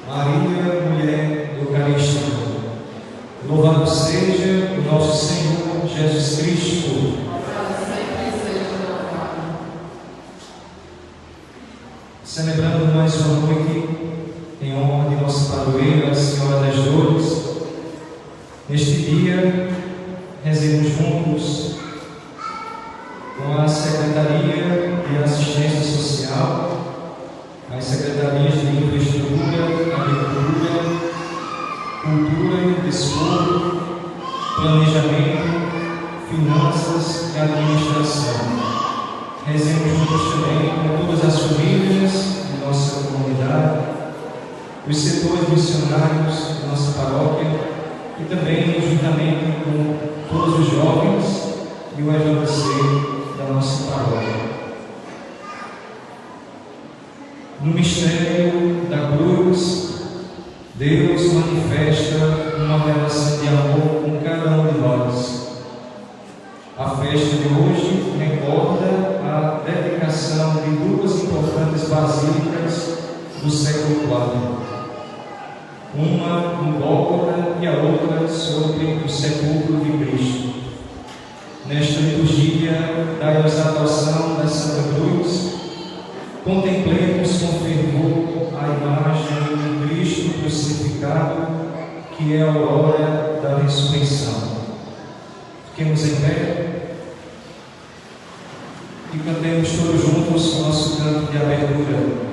Maria, mulher do Eucaristia. Louvado seja o nosso Senhor Jesus Cristo. Celebrando mais uma noite em honra de nossa padroeira, a Senhora das Dores. Neste dia, rezemos juntos com a Secretaria de Assistência Social, as Secretarias de Infraestrutura, Agricultura, Cultura e Desporto, Planejamento, Finanças e Administração. Rezemos juntos também com todas as famílias de nossa comunidade, os setores missionários da nossa paróquia e também juntamente com todos os jovens e o EJC da nossa paróquia. No mistério da cruz, Deus manifesta uma relação de amor com cada um de nós. A festa de hoje recorda a dedicação de duas importantes basílicas do século IV. Uma no Gólgota e a outra sobre o sepulcro de Cristo. Nesta liturgia da exaltação da Santa Cruz, contemplemos com fervor a imagem de Cristo crucificado, que é a aurora da ressurreição. Fiquemos em pé e cantemos todos juntos o nosso canto de abertura.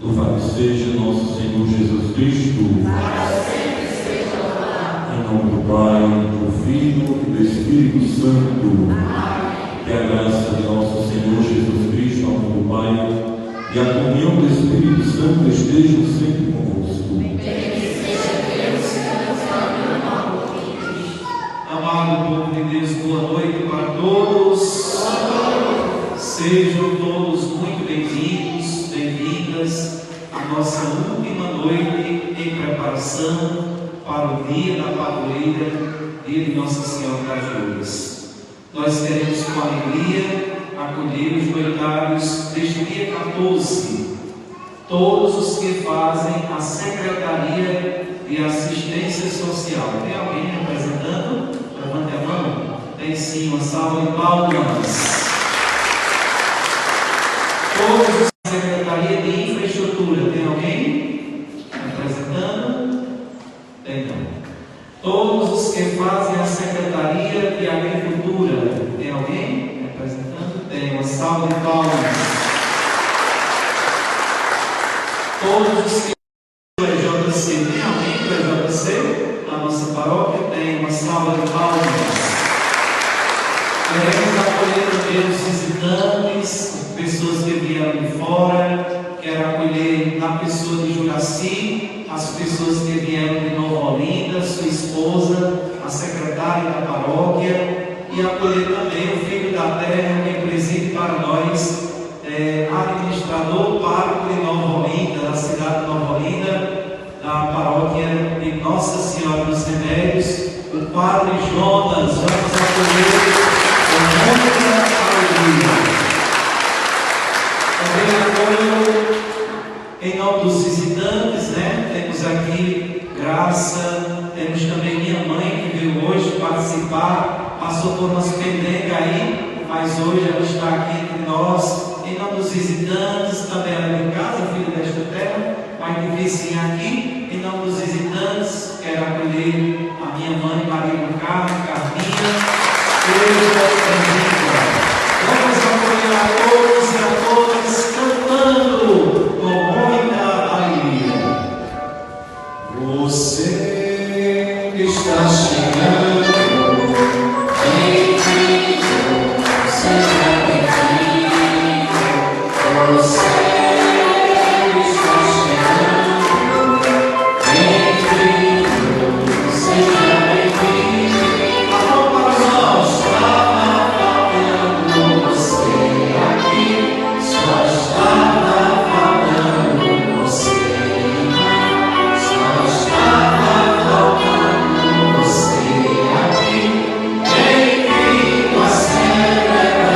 Louvado seja nosso Senhor Jesus Cristo. Em nome do Pai, do Filho e do Espírito Santo. Que a graça de nosso Senhor Jesus Cristo, o amor do Pai e a comunhão do Espírito Santo estejam sempre convosco. Amado povo de Deus, boa noite para todos. Sejam todos muito bem-vindos, bem-vindas à nossa última noite preparação para o dia da padroeira, dia de Nossa Senhora das Dores. Nós queremos com alegria acolher os noitários deste dia 14, todos os que fazem a Secretaria de Assistência Social. Tem alguém representando? Levante a mão. Tem sim, uma salva de palmas. Todos os da Secretaria de Infraestrutura. Tem alguém representando? Tem não. Todos os que fazem a Secretaria de Agricultura. Tem alguém representando? Tem, uma salva de palmas. Todos os que JC, tem alguém para JC? Na nossa paróquia tem, uma salva de palmas. Queremos acolher também os visitantes, pessoas que vieram de fora. Quero acolher na pessoa de Juraci, as pessoas que vieram de Nova Olinda, sua esposa, a secretária da paróquia, e acolher também o Filho da Terra, que preside para nós, administrador pároco de Nova Olinda, da cidade de Nova Olinda, da paróquia de Nossa Senhora dos Remédios, o Padre Jonas. Vamos acolher com muita alegria. Também acolho em nome dos visitantes, temos aqui Graça, temos também minha mãe que veio hoje participar, passou por umas pendências aí, mas hoje ela está aqui entre nós. Em nome dos visitantes, também ela é de casa, filha desta terra, mas de vizinha aqui. Em nome dos visitantes, quero acolher a minha mãe, Maria do Carmo, Carminha. Vamos acolher a todos e a todas, cantando com muita alegria. Você que está chegando, em Cristo, seja bem-vindo. Você está chegando, em Cristo, seja bem-vindo. A mão para os nós, estava faltando você aqui, só estava faltando você, só estava faltando você aqui, em Cristo a celebração.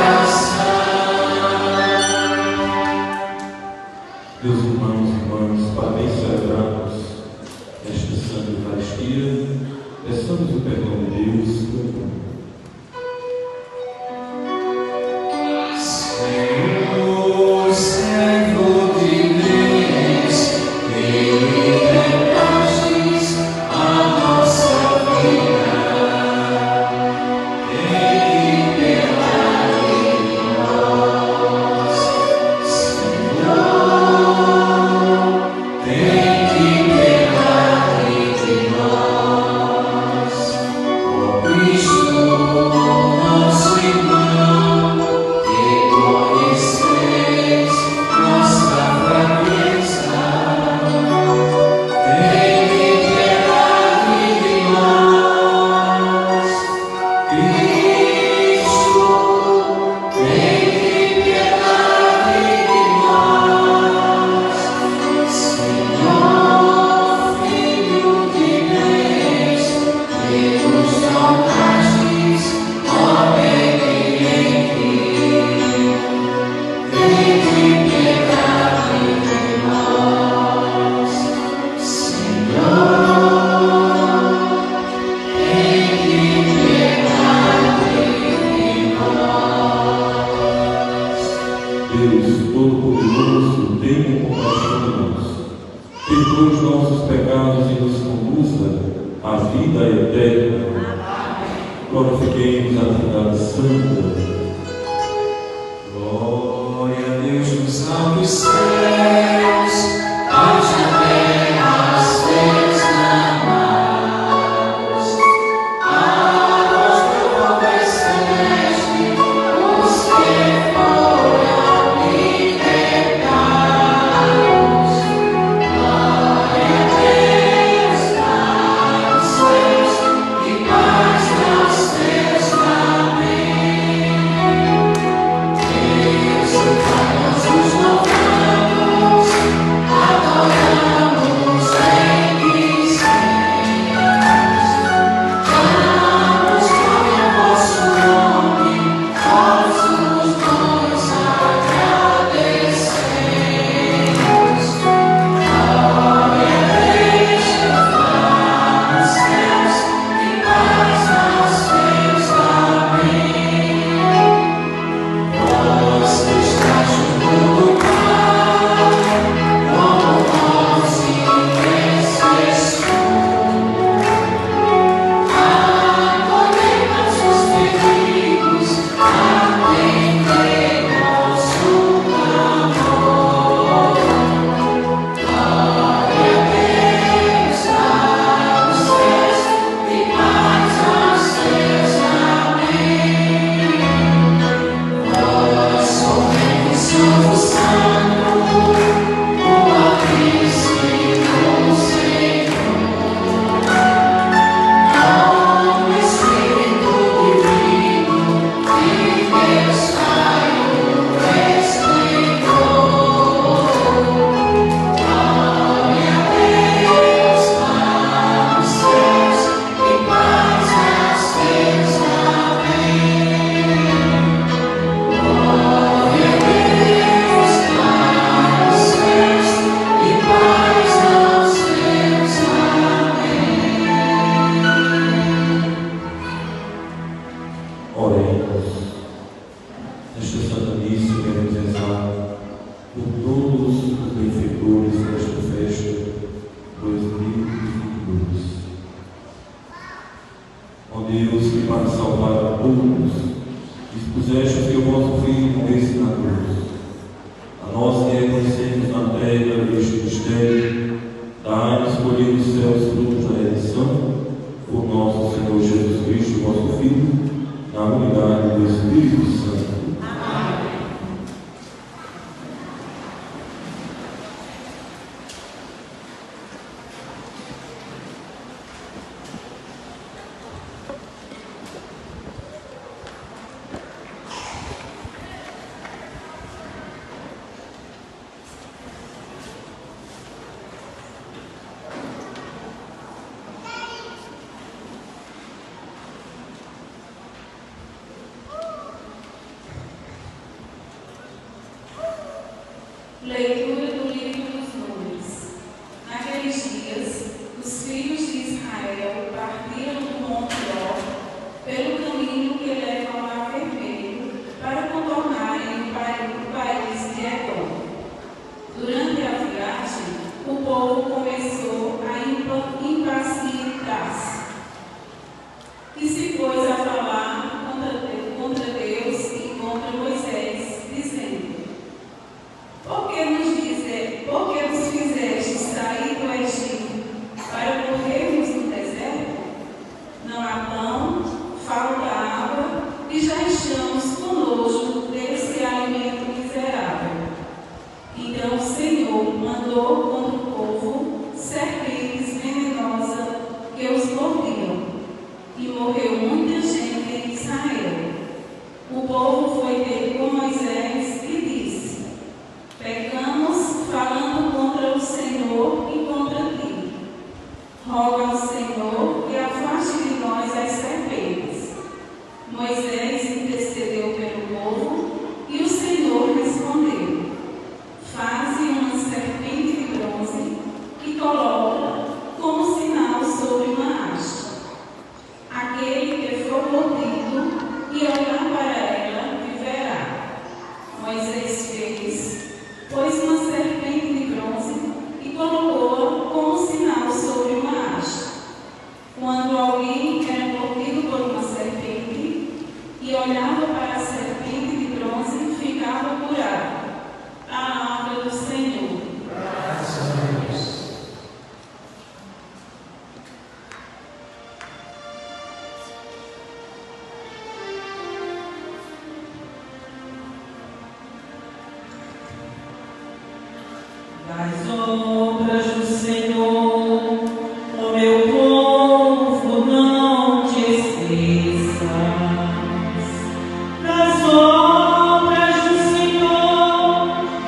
Meus irmãos e irmãs, para bem celebrarmos esta Santa Eucaristia, peçamos o perdão de Deus. Senhor, servo de Deus, que libertastes a nossa vida, tem piedade de nós. Senhor, tem piedade de nós. Ó Cristo, nosso irmão, que conheceis nossa fraqueza, tem piedade de nós. Cristo, tem piedade de nós. Senhor, Filho de Deus, que nos tornastes obediente, tende piedade de nós. Senhor, tende piedade de nós. Deus Todo-Poderoso, tenha compaixão de nós, perdoe os nossos pecados e nos conduza à vida eterna. Glorifiquemos a Trindade Santa. Glória a Deus nos altos céus, paz na terra, seus amados. A voz do Pai celeste, os que foram libertados. Glória a Deus nos céus e paz nos teus. Amém. Deus, o Pai, nós nos louvamos. Leitura do livro dos Números. Naqueles dias, os filhos de Israel partiram do Monte Or pelo caminho que leva ao Mar Vermelho para contornarem o país de Edom. Durante a viagem, o povo começou a impacientar-se e se pôs a falar contra Deus e contra Moisés, dizendo: Por que nos fizeste sair do Egito para morrermos no deserto? Não há pão, falta água e já estamos com nojo desse alimento miserável. Então o Senhor mandou contra o povo serpentes venenosas que os mordiam, e morreu muita gente em Israel. O povo foi ter com Moisés e disse: Pecamos falando contra o Senhor e contra ti. Roga ao Senhor que afaste de nós as serpentes. Moisés intercedeu pelo povo e o Senhor respondeu: Faze uma serpente de bronze e coloca como sinal sobre uma haste. Aquele que for mordido e olhar para ela viverá. Moisés fez, pôs uma serpente de bronze e colocou-a como sinal sobre uma haste. Quando alguém era mordido por uma serpente e olhava para a serpente de bronze, ficava curado. Palavra do Senhor. Graças a Deus. Das obras do Senhor, o meu povo, não te esqueças. Das obras do Senhor,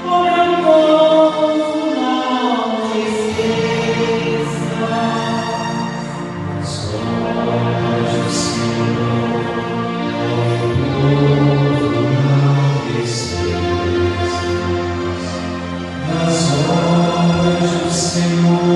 o meu povo, não te esqueças. As obras do Senhor, o povo não esqueça. As obras do Senhor,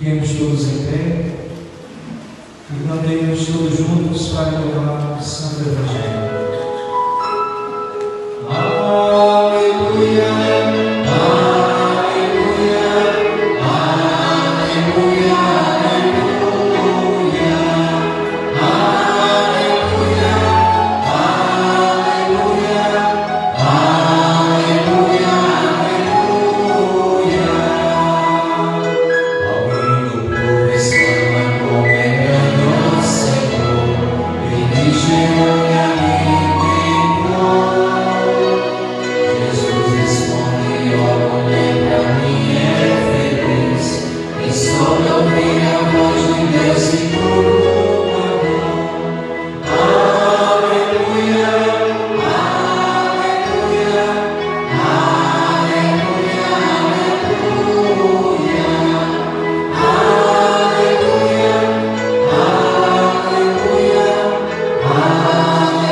Fiquemos todos em pé e cantemos todos juntos para entoar o Santo Evangelho. Aleluia, aleluia, aleluia, aleluia, aleluia, aleluia, aleluia. Alguém do povo exclama como é grande o Senhor, Ele gerou e alimentou. Jesus responde, ó, lembra mim é feliz, quem soube ouvir a voz de Deus e tudo amor. Aleluia, aleluia, aleluia, aleluia, aleluia,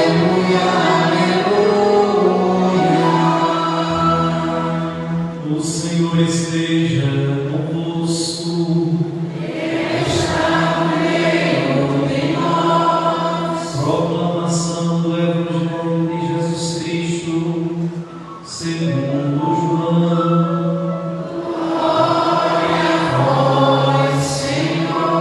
aleluia, aleluia. O Senhor esteja convosco. Está no meio de nós. Proclamação do Evangelho de Jesus Cristo, segundo João. Glória a vós, Senhor.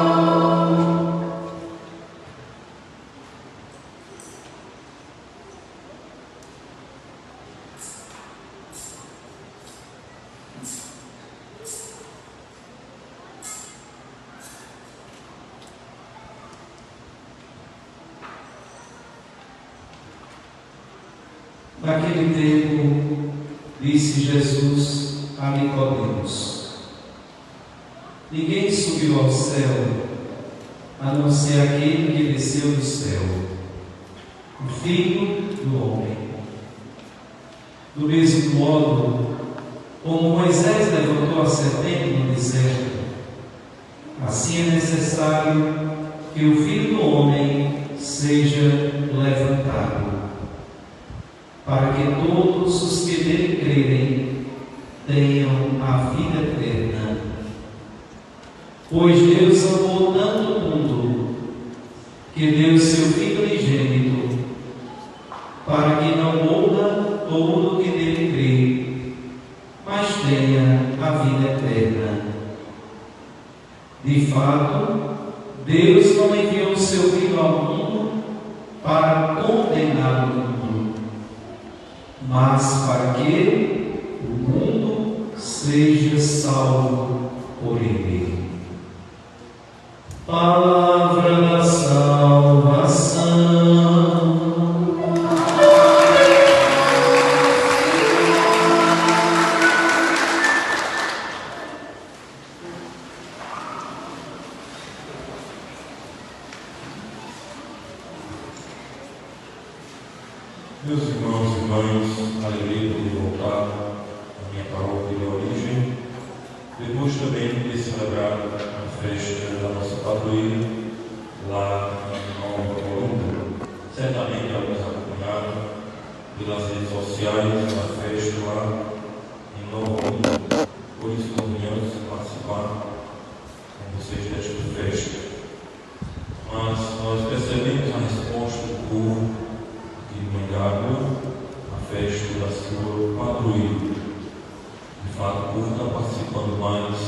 Naquele tempo, disse Jesus a Nicodemos: ninguém subiu ao céu, a não ser aquele que desceu do céu, o Filho do Homem. Do mesmo modo, como Moisés levantou a serpente no deserto, assim é necessário que o Filho do Homem seja levantado, para que todos os que nele crerem tenham a vida eterna. Pois Deus amou tanto o mundo, que deu o seu Filho unigênito, para que não morra todo o que nele crê, mas tenha a vida eterna. De fato, Deus não enviou o seu Filho ao mundo para condenar o mundo, mas para que o mundo seja salvo por ele. Palavra da salvação. Meus irmãos e irmãs, alegria de voltar à minha paróquia de origem, depois também de celebrar a festa da nossa padroeira lá em Nova Colômbia. Certamente alguns acompanharam pelas redes sociais a festa lá em Nova Colômbia. Por isso convenhamos participar com vocês desta festa. Mas nós percebemos a resposta do povo de Mangágua, a festa da sua padroeira. De fato, o povo está participando mais,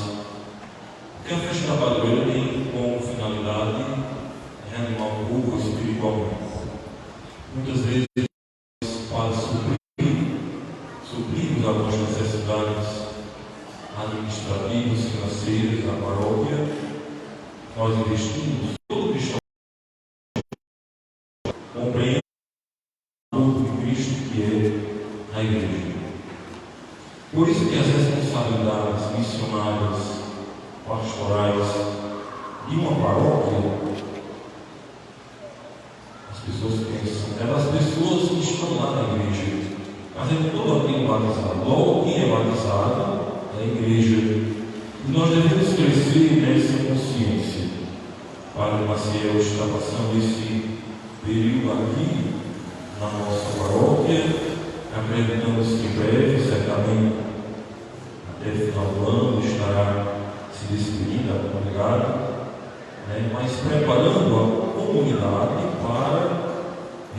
porque a festa da padroeira tem como finalidade reanimar o povo espiritualmente. Muitas vezes, para suprirmos algumas necessidades administrativas, financeiras da paróquia, nós investimos todo o cristão compreende de Cristo que é a igreja. Por isso que as responsabilidades missionárias, pastorais de uma paróquia, as pessoas pensam, elas pessoas que estão lá na igreja, fazendo todo aquilo batizado. Logo quem é batizado é a igreja. E nós devemos crescer nessa consciência. Padre Maciel está passando esse período aqui na nossa paróquia, acreditamos que em breve, certamente até o final do ano, estará se despedindo da comunidade, né, mas preparando a comunidade para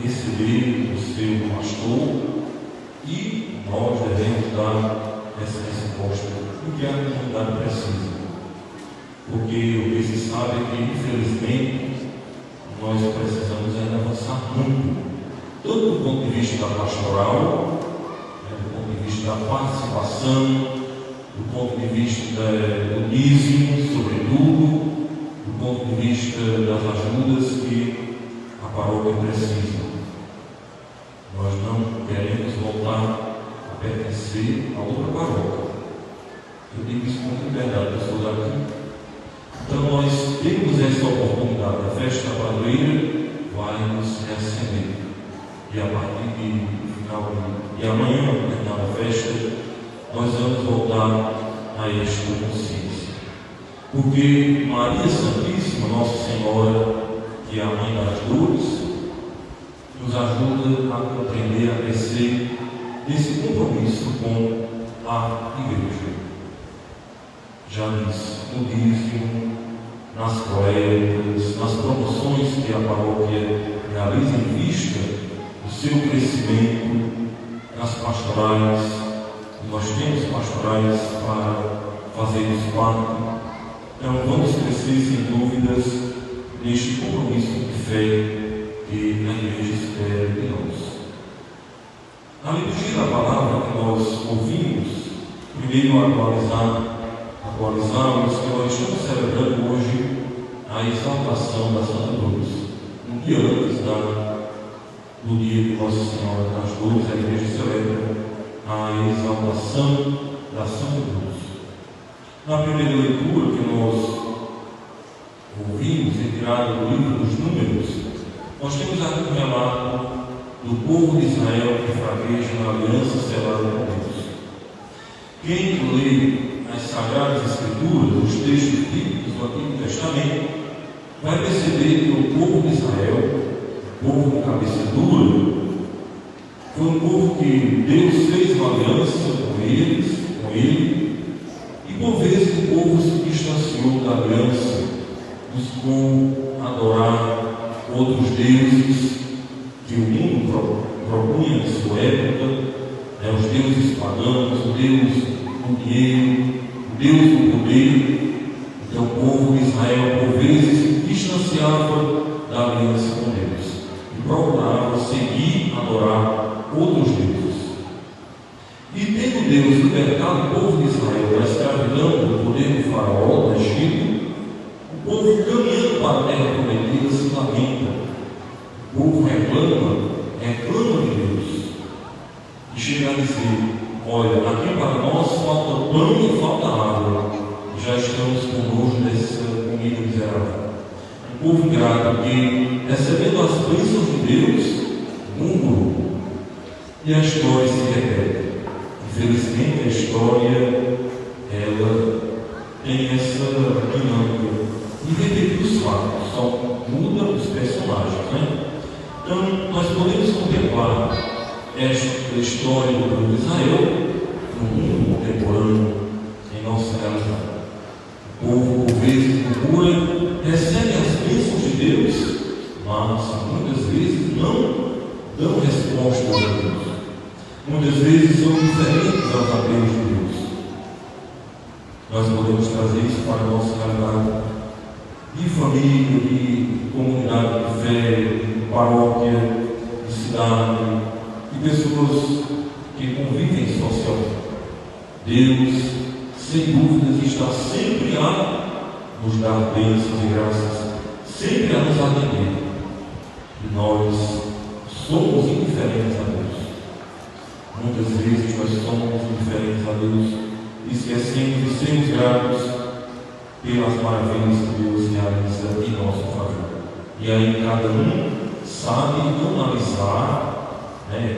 receber o seu pastor, e nós devemos dar essa resposta do que a comunidade precisa. Porque o que se sabe é que, infelizmente, nós precisamos ainda avançar muito, tanto do ponto de vista da pastoral, né, do ponto de vista da participação, do ponto de vista do dízimo, sobretudo, do ponto de vista das ajudas que a paróquia precisa. Nós não queremos voltar a pertencer a outra paróquia. Eu digo isso com liberdade, eu sou daqui. Então nós temos essa oportunidade. A festa da padroeira vai nos reacender. E a partir de amanhã, no final da festa, nós vamos voltar a esta consciência. Porque Maria Santíssima, Nossa Senhora, que é a Mãe das Dores, nos ajuda a compreender, a crescer nesse compromisso com a Igreja. Já disse, no dízimo, nas coletas, nas promoções que a paróquia realiza em vista do seu crescimento, nas pastorais, nós temos pastorais para fazermos parte. Então vamos crescer sem dúvidas neste compromisso de fé que a Igreja espera de nós. Na liturgia da palavra que nós ouvimos, primeiro atualizamos que nós estamos celebrando hoje a exaltação da Santa Cruz. Um dia antes do dia de Nossa Senhora das Dores, a Igreja celebra a exaltação da Santa Cruz. Na primeira leitura que nós ouvimos, retirada do livro dos Números, nós temos aqui um relato do povo de Israel que fraqueja na aliança selada com Deus. Quem lê as Sagradas Escrituras, os textos bíblicos do Antigo Testamento, vai perceber que o povo de Israel, o povo com cabeça dura, foi um povo que Deus fez uma aliança com ele, e por vezes o povo se distanciou da aliança, buscou adorar outros deuses que o mundo propunha em sua época, os deuses pagãos, o Deus do dinheiro, o Deus do poder. Então o povo de Israel por vezes se distanciava da aliança com Deus e procurava seguir, adorar outros deuses. E tendo Deus libertado o povo de Israel da escravidão do poder do faraó, do Egito, o povo caminhando para a terra prometida se lamenta. O povo reclama de Deus e chega a dizer: olha, aqui para nós falta pão e falta água, já estamos com nojo dessa comida miserável. Um povo ingrato que, recebendo as bênçãos de Deus, murmurou. E a história se repete. Infelizmente a história ela tem essa dinâmica de repetir os fatos, só muda os personagens, né? Então nós podemos contemplar esta história do povo de Israel no mundo contemporâneo, em nossa realidade. O povo, por vezes, murmura, recebe as bênçãos de Deus, mas muitas vezes não dão resposta a Deus. Muitas vezes são diferentes aos apelos de Deus. Nós podemos trazer isso para a nossa realidade de família, de comunidade de fé, de paróquia, de cidade, de pessoas que convivem socialmente. Deus, sem dúvidas, está sempre a nos dar bênçãos e graças, sempre a nos atender. E nós somos indiferentes a Deus. Muitas vezes nós somos indiferentes a Deus e esquecemos de sermos gratos pelas maravilhas que Deus realiza em nosso favor. E aí cada um sabe analisar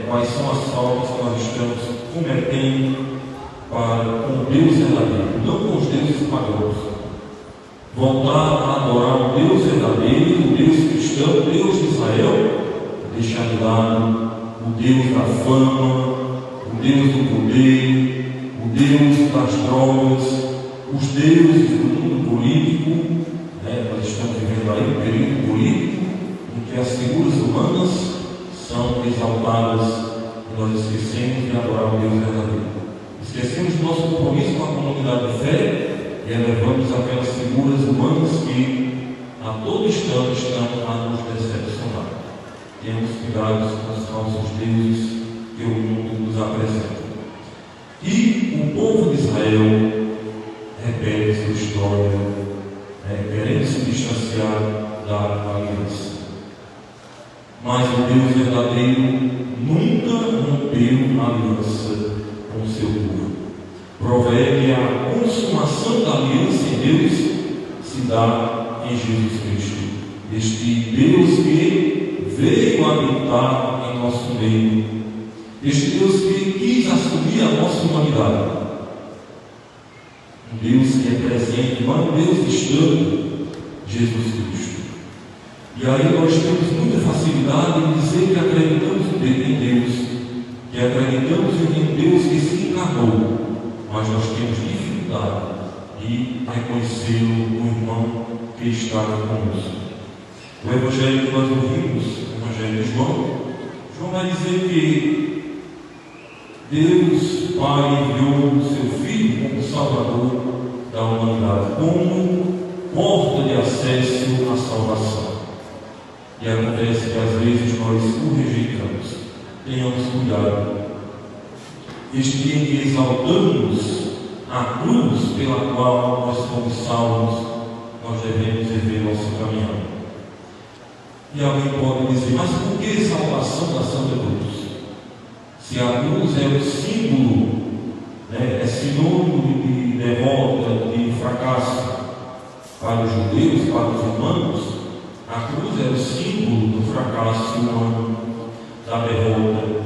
quais são as faltas que nós estamos cometendo com o Deus verdadeiro, não com os deuses pagãos. Voltar a adorar o Deus verdadeiro, o Deus cristão, o Deus de Israel, deixar de lado o Deus da fama, o Deus do poder, o Deus das drogas, os deuses do mundo político, nós estamos vivendo aí um período político em que as figuras humanas são exaltadas e nós esquecemos de adorar o Deus verdadeiro. Esquecemos do nosso compromisso com a comunidade de fé e elevamos aquelas figuras humanas que a todo instante estão a nos decepcionar. Temos cuidado com os falsos deuses que o mundo nos apresenta. E o povo de Israel repete sua história, querendo se distanciar da aliança. Mas o Deus verdadeiro nunca rompeu a aliança com o seu povo. Prové que a consumação da aliança em Deus se dá em Jesus Cristo. Este Deus que veio habitar em nosso meio. Este Deus que quis assumir a nossa humanidade. Um Deus que é presente, mas um Deus distante, Jesus Cristo. E aí nós temos muita facilidade em dizer que acreditamos em Deus, que acreditamos em um Deus que se encarnou, mas nós temos dificuldade de reconhecer o irmão que está conosco. O Evangelho que nós ouvimos, o Evangelho de João vai dizer que Deus Pai enviou o seu Filho como Salvador da humanidade, como porta de acesso à salvação. E acontece que às vezes nós o rejeitamos. Tenhamos cuidado. Este dia em que exaltamos a cruz pela qual nós fomos salvos, nós devemos rever nosso caminhão. E alguém pode dizer, mas por que salvação da Santa Cruz? Se a cruz é o símbolo, é sinônimo de derrota, de fracasso para os judeus, para os romanos, a cruz é o símbolo do fracasso humano, da derrota,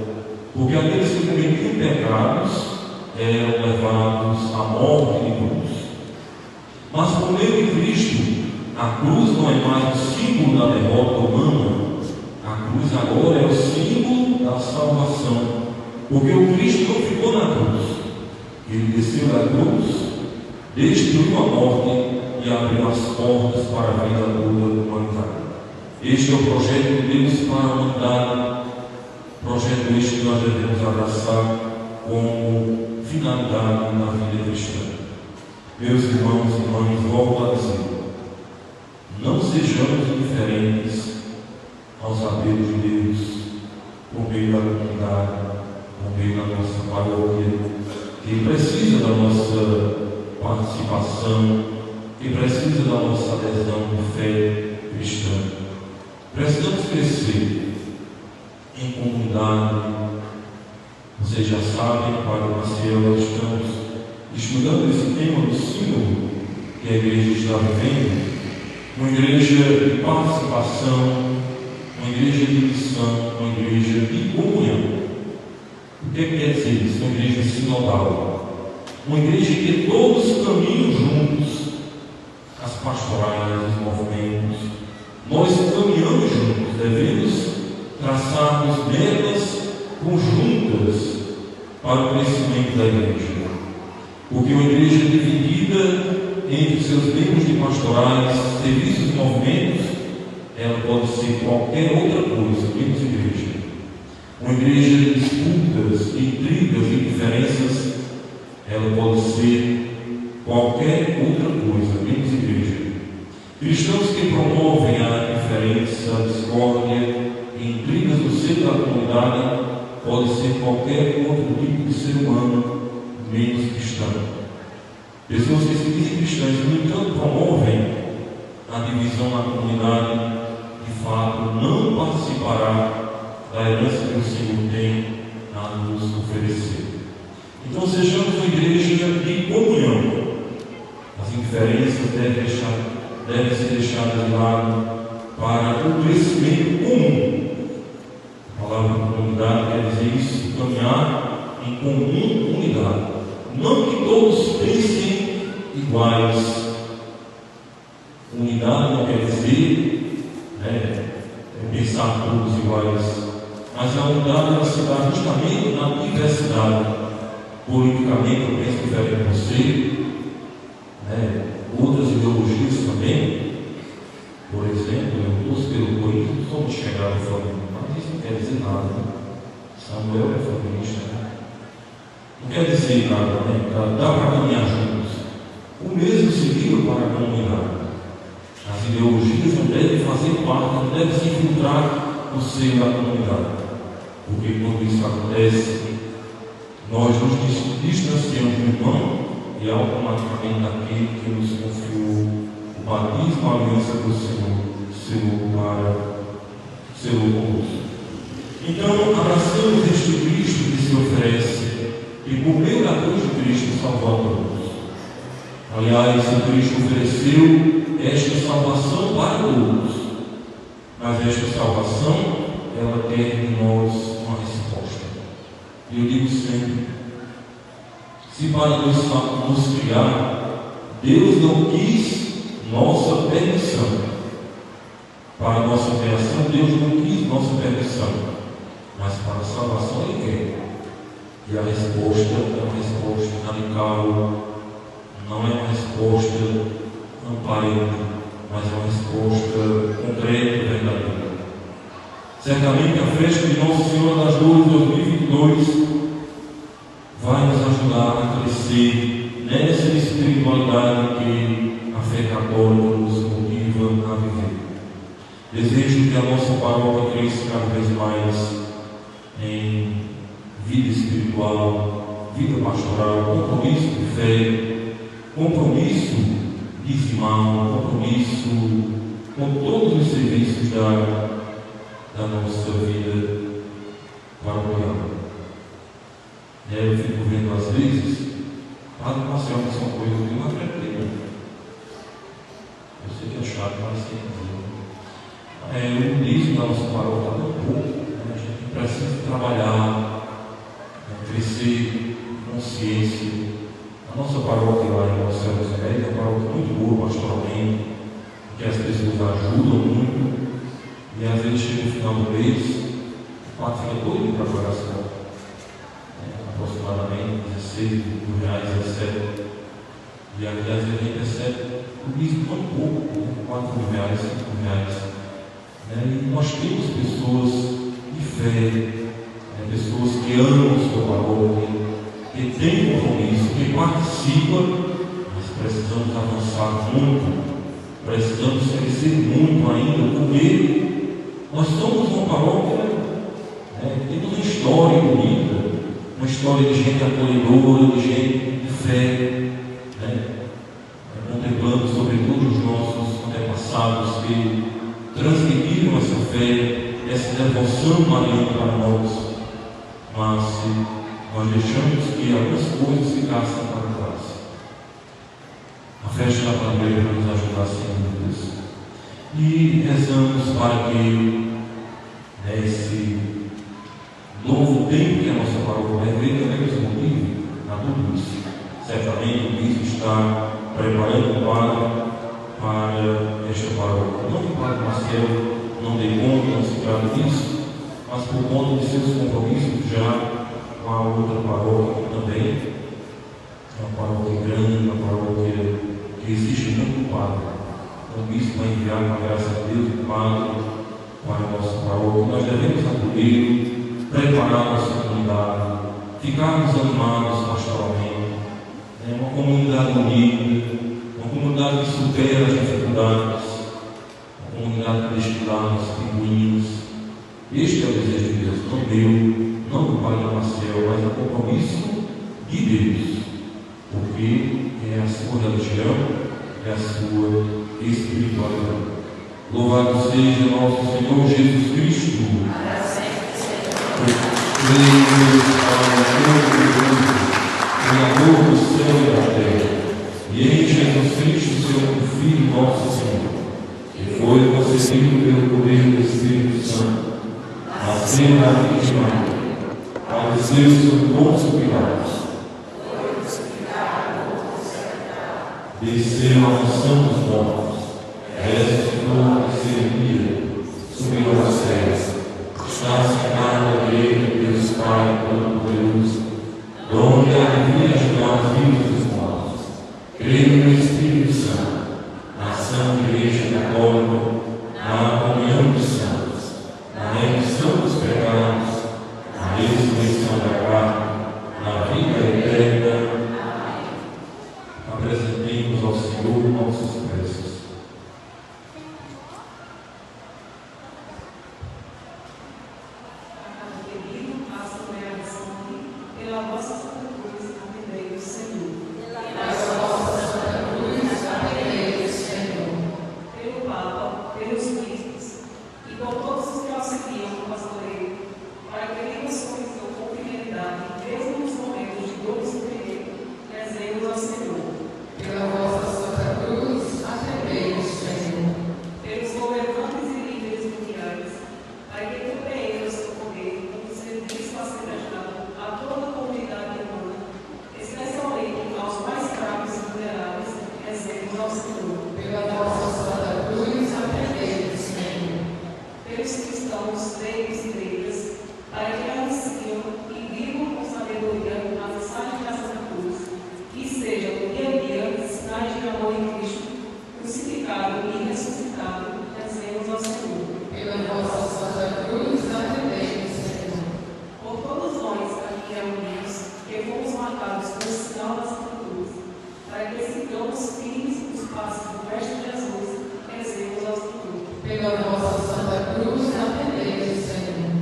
porque aqueles que cometiam pecados eram levados à morte de cruz. Mas por meio de Cristo, a cruz não é mais o símbolo da derrota humana, a cruz agora é o símbolo da salvação, porque o Cristo não ficou na cruz, ele desceu da cruz, destruiu a morte e abriu as portas para a vida toda humanitária. Este é o projeto de Deus para a humanidade, projeto este que nós devemos abraçar como finalidade na vida cristã. Meus irmãos e irmãs, volto a dizer, não sejamos indiferentes aos apelos de Deus por meio da comunidade, por meio da nossa paróquia, que precisa da nossa participação, que precisa da nossa adesão de fé cristã. Precisamos crescer em comunidade. Vocês já sabem, Padre Maciel, nós estamos estudando esse tema do símbolo que a igreja está vivendo, uma igreja de participação, uma igreja de missão, uma igreja de comunhão. O que quer dizer isso? Uma igreja sinodal, uma igreja que todos caminham juntos, as pastorais, os movimentos, nós caminhamos juntos, devemos traçarmos metas conjuntas para o crescimento da igreja, porque uma igreja dividida entre seus membros de pastorais, serviços e movimentos, ela pode ser qualquer outra coisa, menos igreja. Uma igreja de disputas, intrigas e diferenças, ela pode ser qualquer outra coisa, menos igreja. Cristãos que promovem a diferença, a discórdia e intrigas no seio da comunidade pode ser qualquer outro tipo de ser humano, menos cristão. Pessoas que se dizem cristãs, no entanto, promovem a divisão na comunidade, de fato, não participará da herança que o Senhor tem a nos oferecer. Então, sejamos uma igreja de comunhão. As indiferenças devem ser deixadas de lado para o crescimento comum. A palavra comunidade quer dizer isso, caminhar em comum unidade. Não que todos pensem iguais. Unidade não quer dizer pensar todos iguais, mas a unidade ela se dá justamente na diversidade. Politicamente eu penso diferente de você, Outras ideologias também, por exemplo, eu torço pelo Corinthians, não sou muito chegado ao Flamengo, mas isso não quer dizer nada, né? Samuel é flamenguista, né? Não quer dizer nada, né? Dá para caminhar juntos. O mesmo se liga para a comunidade. As ideologias não devem fazer parte, não devem se infiltrar no seio da comunidade. Porque quando isso acontece, nós nos distanciamos do irmão e automaticamente daquele que nos confiou o batismo, a aliança do Senhor para ser conosco. Então, abraçamos este Cristo que se oferece e por meio da cruz de Cristo salvou a todos. Aliás, o Cristo ofereceu esta salvação para todos, mas esta salvação ela quer de nós uma resposta. E eu digo sempre, se para nos criar, Deus não quis nossa permissão. Para a nossa criação, Deus não quis nossa permissão, mas para a salvação Ele quer. E a resposta é uma resposta radical, não é uma resposta aparente, mas é uma resposta concreta e verdadeira. Certamente a festa de Nossa Senhora das Dores 2022 vai nos ajudar a crescer nessa espiritualidade que a fé católica nos motiva a viver. Desejo que a nossa paróquia cresça cada vez mais em vida espiritual, vida pastoral, compromisso de fé, compromisso dizimar, compromisso com todos os serviços da nossa vida paroquial. Eu fico vendo às vezes, Padre Marcelo, que são coisas que eu não acredito. Eu sei que é chato, mas tem que dizer. O budismo da nossa paróquia está tão pouco, né? A gente precisa trabalhar, crescer consciência. A nossa paróquia lá em Nossa Senhora dos Remédios é uma paróquia muito boa pastoralmente, que as pessoas ajudam muito, e às vezes chega no final do mês, o padre fica doido para pagar as contas. Aproximadamente R$16 recebe. E às vezes a gente recebe o dízimo tão pouco, R$4, R$5. E nós temos pessoas de fé, pessoas que amam o seu paróquia, que têm compromisso, que participam, mas precisamos avançar muito, precisamos crescer muito ainda, porque nós somos uma paróquia, temos uma história bonita, uma história de gente acolhedora, de gente de fé, contemplando sobretudo os nossos antepassados que transmitiram essa fé, essa devoção mariana para nós. Mas se nós deixamos que algumas coisas ficassem para trás, a festa da padroeira vai nos ajudar sem dúvidas. E rezamos para que esse novo tempo que a nossa paróquia vai ver também nos motive a tudo isso. Certamente o bispo está preparando o padre para esta paróquia. Não que o padre Marcelo não dê conta, não se trata disso, mas por conta de seus compromissos já com a outra paróquia também. É uma paróquia grande, uma paróquia que existe muito padre. O bispo vai enviar, com a graça de Deus, o padre para a nossa paróquia. Nós devemos acolher, preparar a nossa comunidade, ficarmos animados pastoralmente. Uma comunidade unida, uma comunidade que supera as dificuldades, uma comunidade que deixa de lado os pinguinhos. Este é o desejo de Deus, não meu, não do Pai do Marcelo, mas o compromisso de Deus, porque é a sua religião, é a sua espiritualidade. Louvado seja nosso Senhor Jesus Cristo. Criador do céu e da terra, e em Jesus Cristo, seu Filho, nosso Senhor, que foi concebido pelo poder do Espírito Santo, nasceu na Virgem Maria, padeceu sob Pôncio Pilatos, desceu à mansão dos mortos, ressuscitou a terceiro dia, subiu aos céus, está sentado à direita de Deus Pai Todo-Poderoso, donde havia ajudar os vivos dos mortos, Creio no Espírito Santo, na Santa Igreja Católica, na comunhão dos santos, na remissão dos pecados, na ressurreição da carne, na vida eterna. Apresentemos ao Senhor nossos preces. Querido, faça minha oração pela vossa Santa Cruz, atendei o Senhor. Pelo Papa, pelos bispos e por todos os que auxiliam no pastoreio, para que ele nos conduzam com fidelidade, mesmo nos momentos de dor e sofrimento, rezemos ao Senhor. Pela vossa Santa Cruz, atendei-nos, Senhor. Pelos governantes e líderes mundiais, para que compreendam seu poder, como serviço a ser prestado a toda a comunidade humana, especialmente aos mais fracos e vulneráveis, rezemos ao Senhor. Pela vossa Santa Cruz, atendei-nos, Senhor. Pelos cristãos, leigos e leigas, para que anunciam e vivam com sabedoria a mensagem da Santa Cruz, e seja no dia a dia sinais de amor em Cristo, crucificado e ressuscitado, rezemos ao Senhor. Pela vossa Santa Cruz, atendei-nos, Senhor. Por todos nós aqui reunidos, que fomos marcados com o sinal da Santa Cruz, para que sigamos firmes os passos do Mestre Jesus, rezemos ao Senhor. Pela vossa Santa Cruz, atendei-nos, Senhor.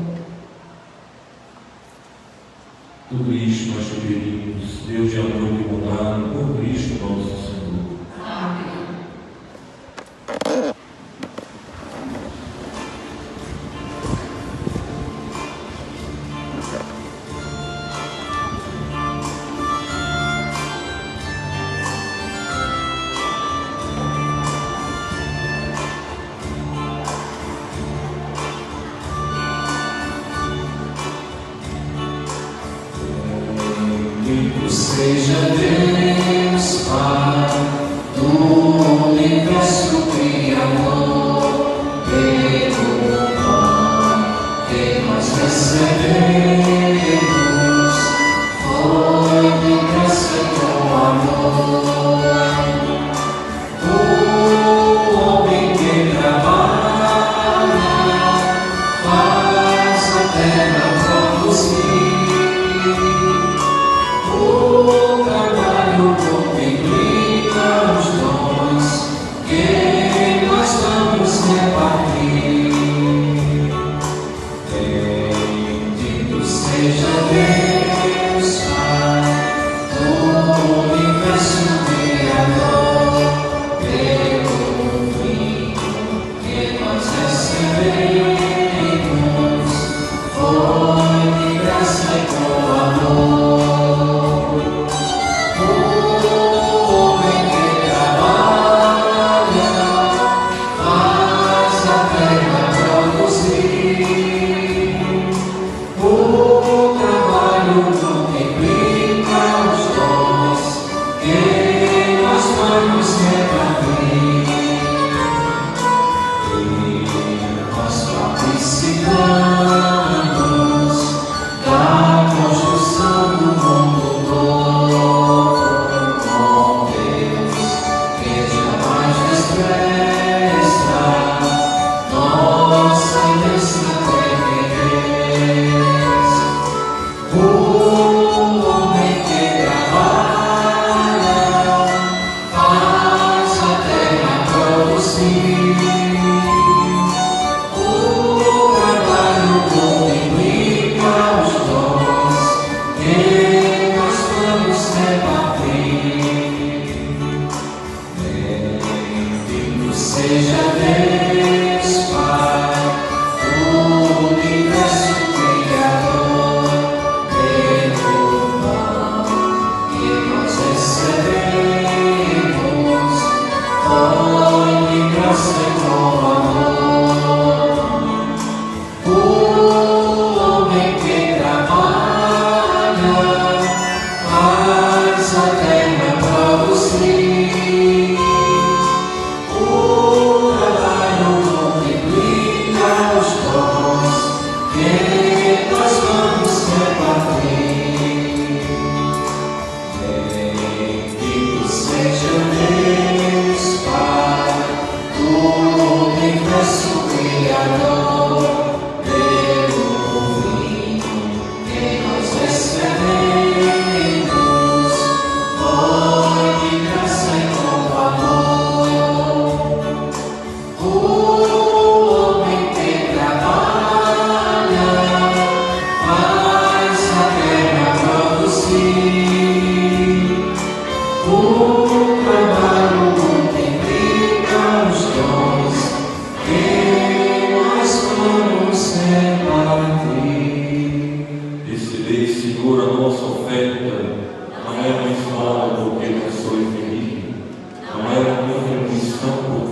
Tudo isto nós te pedimos, Deus de amor e bondade, por Cristo nosso Senhor. Amém. Bendito seja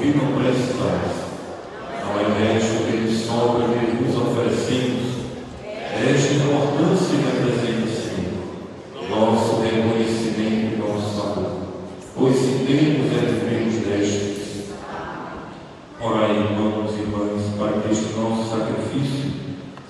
Filho prestais. Ao invés do que nos sobra que vos oferecemos, esta importância representa-se nosso reconhecimento e nosso amor, pois se temos vivemos destes. Orai, irmãos e irmãs, para que este nosso sacrifício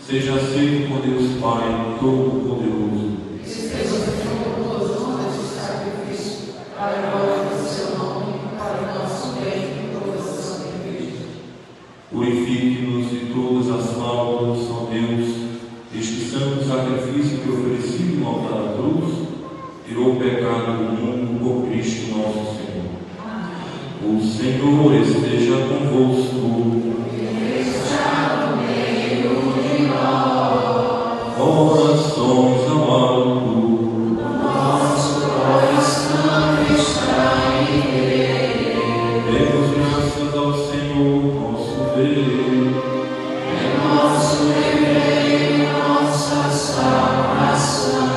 seja aceito por Deus Pai Todo-Poderoso. E seja frutuoso neste sacrifício, para a glória do seu nome, para o nosso bem e toda a santa igreja. Purifique-nos de todas as faltas, ó Deus. Este santo sacrifício que oferecido no altar da cruz tirou o pecado do mundo por Cristo nosso Senhor. O Senhor esteja convosco. Orações ao alto. Nosso coração está em Ele. Demos graças ao Senhor nosso Deus. É nosso dever e nossa salvação.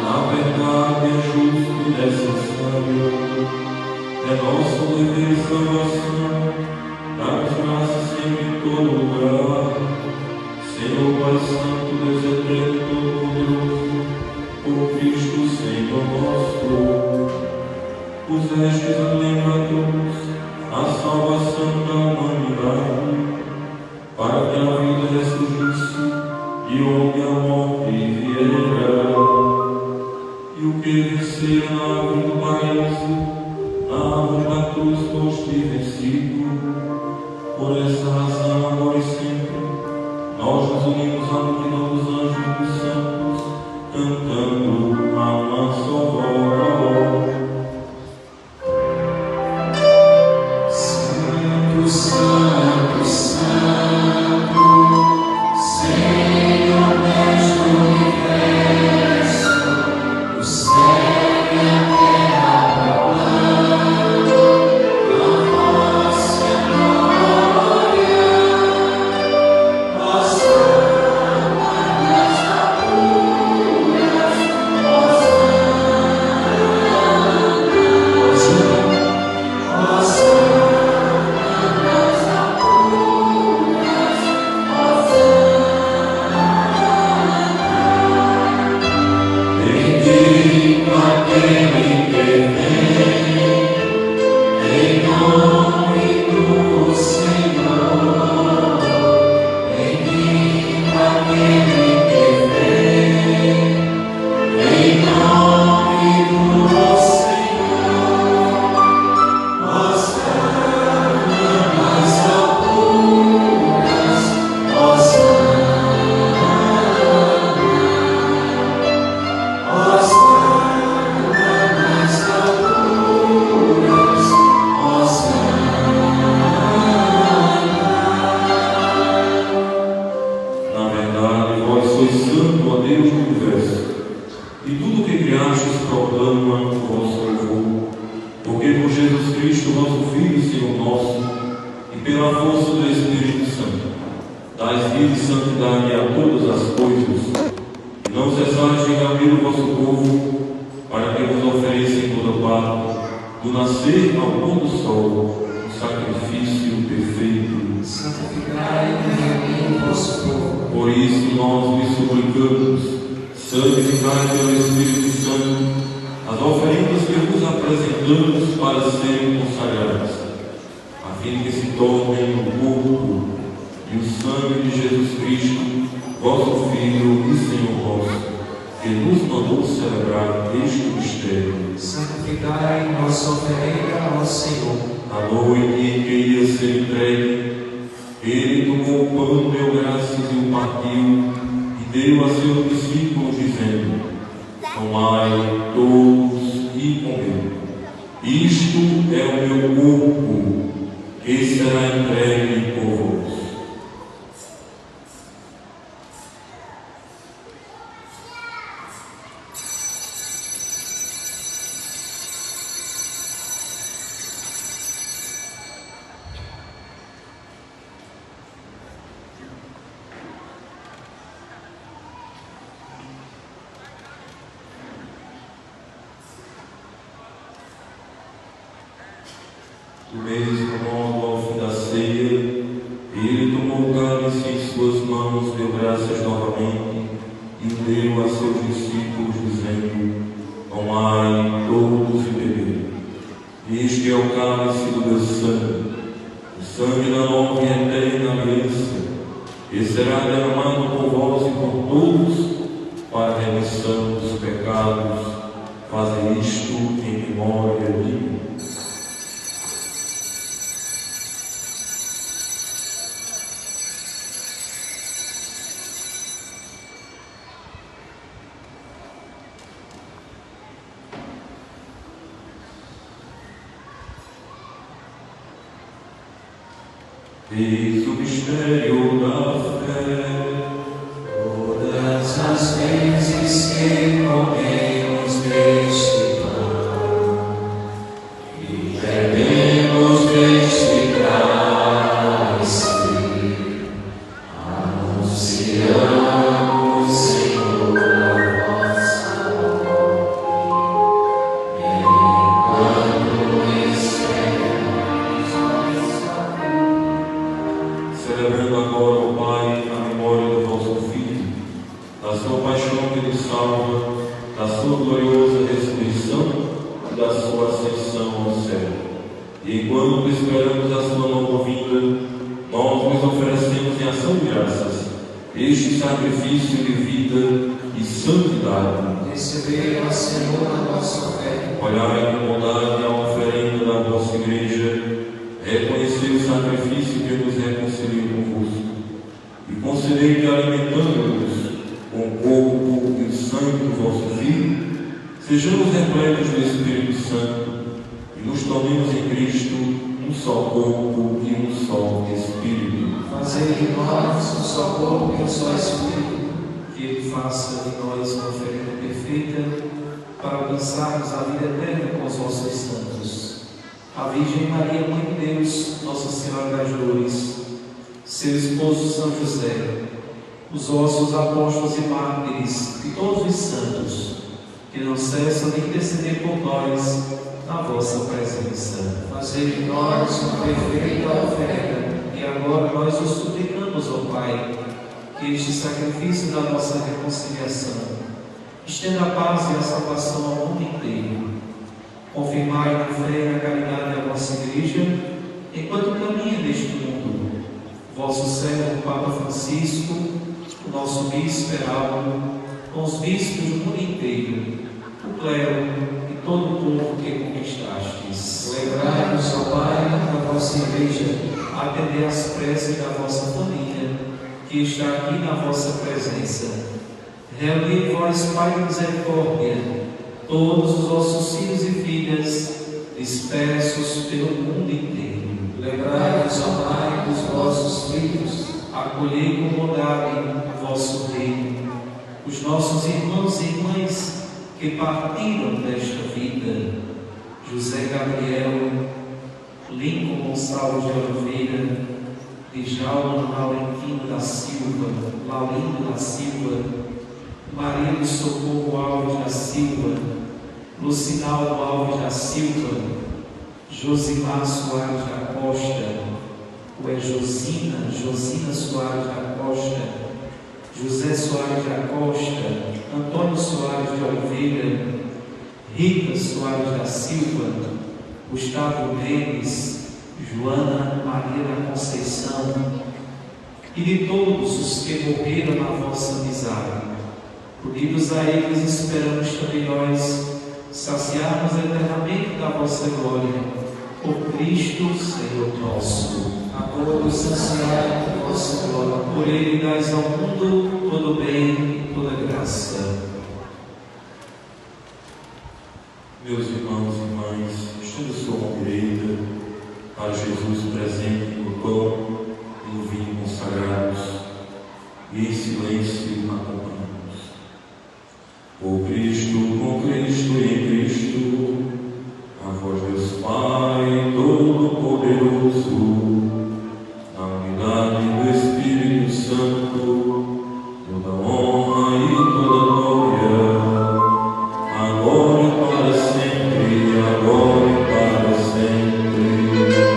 Na verdade é justo e necessário. É nosso dever e salvação. Damos graças sempre em todo lugar. Senhor Pai Santo, Deus eterno e todo-poderoso, por Cristo Senhor nosso, pusestes além da cruz a salvação da humanidade, para que a vida ressurgisse e onde a morte viera, e o que vencer na árvore do paraíso, na árvore da cruz foste vencido. Por essa razão, agora e sempre, nós nos unimos à multidão dos anjos e dos santos, cantando a uma só voz. Santo, Santo, Santo, Senhor, Mestre do universo, o céu e a terra proclamam a vossa glória. Do mesmo modo, ao fim da ceia, ele tomou o cálice em suas mãos, deu graças novamente e o deu a seus discípulos, dizendo: tomai todos e bebei. Este é o cálice do meu sangue, o sangue da nova e eterna aliança, que será derramado por vós e por todos para a remissão dos pecados. Fazei isto em memória de mim. Eis o mistério da fé. Todas as vezes que comemos deste pão e bebemos deste cálice, anunciamos, Senhor, a vossa morte, enquanto esperamos vossa vinda. Celebrando agora, ó Pai, a memória do vosso Filho, da sua paixão que nos salva, da sua gloriosa ressurreição e da sua ascensão ao céu. E enquanto esperamos a sua nova vinda, nós nos oferecemos em ação de graças este sacrifício de vida e santidade. Recebei, ó Senhor, a nossa oferta. Olhai com bondade a oferenda da vossa Igreja, reconhecei o sacrifício que nos reconcilia convosco, e concedei que, alimentando-nos com o corpo e o sangue do vosso Filho, sejamos repletos do Espírito Santo e nos tornemos em Cristo um só corpo e um só Espírito. Fazei de nós um só corpo e um só Espírito. Que Ele faça de nós uma oferta perfeita para alcançarmos a vida eterna com os vossos santos. A Virgem Maria, Mãe de Deus, Nossa Senhora das Dores, seu esposo São José, os vossos apóstolos e mártires e todos os santos, que não cessam de interceder por nós na vossa presença. Fazei de nós uma perfeita oferta. E agora nós os suplicamos, ó Pai, que este sacrifício da nossa reconciliação estenda a paz e a salvação ao mundo inteiro. Confirmai na fé e na caridade a vossa Igreja, enquanto caminha neste mundo. Vosso servo Papa Francisco, o nosso bispo Heraldo, com os bispos do mundo inteiro, o clero e todo o povo que conquistastes. Lembrai-nos, ó Pai, da vossa Igreja. Atender às preces da vossa família, que está aqui na vossa presença. Reuni vós, Pai de misericórdia, todos os vossos filhos e filhas, dispersos pelo mundo inteiro. Lembrai-nos, ó Pai, dos vossos filhos. Acolhei com bondade o vosso reino, os nossos irmãos e irmãs que partiram desta vida. José Gabriel, Lincoln Gonçalves de Oliveira, Djalma Laurentino da Silva, Laurindo da Silva, Maria do Socorro Alves da Silva, Lucinaldo Alves da Silva, Josimar Soares da Costa, Josina Soares da Costa, José Soares da Costa, Antônio Soares de Oliveira, Rita Soares da Silva, Gustavo Mendes, Joana Maria da Conceição, e de todos os que morreram na vossa amizade. Unidos a eles, esperamos também nós saciarmos eternamente da vossa glória, por Cristo, Senhor nosso. A todos saciai de vossa glória. Por Ele dais ao mundo todo bem e toda graça. Meus irmãos e irmãs, estendo sua mão direita para Jesus presente no pão e no vinho consagrados, e em silêncio acompanhamos. Por Cristo, com Cristo e em Cristo, a vós Deus Pai Todo-Poderoso, na unidade do Espírito Santo, toda honra e toda glória, agora e para sempre, agora e para sempre.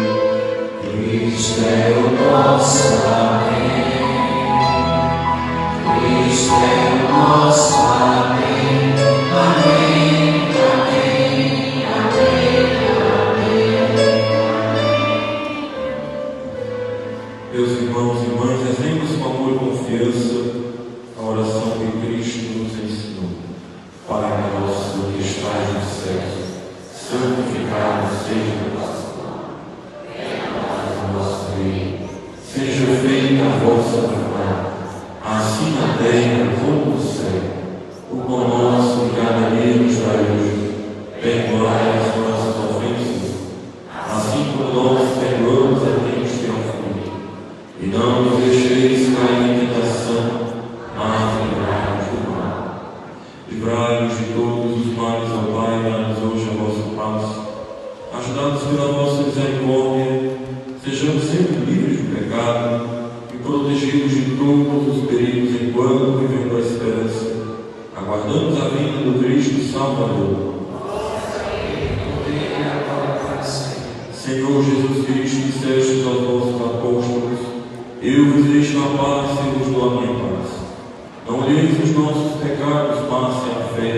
nós perdoamos a quem nos tem ofendido. E não nos deixeis cair em tentação, mas livrai-nos do mal. Livrai-nos de todos os males, ó Pai, dai-nos hoje a vossa paz. Ajudados pela vossa misericórdia, sejamos sempre livres do pecado e protegidos de todos os perigos enquanto vivemos a esperança. Aguardamos a vinda do Cristo Salvador. Senhor Jesus Cristo, disseste aos vossos apóstolos: eu vos deixo a paz e vos dou a minha paz. Não olheis os nossos pecados, mas a fé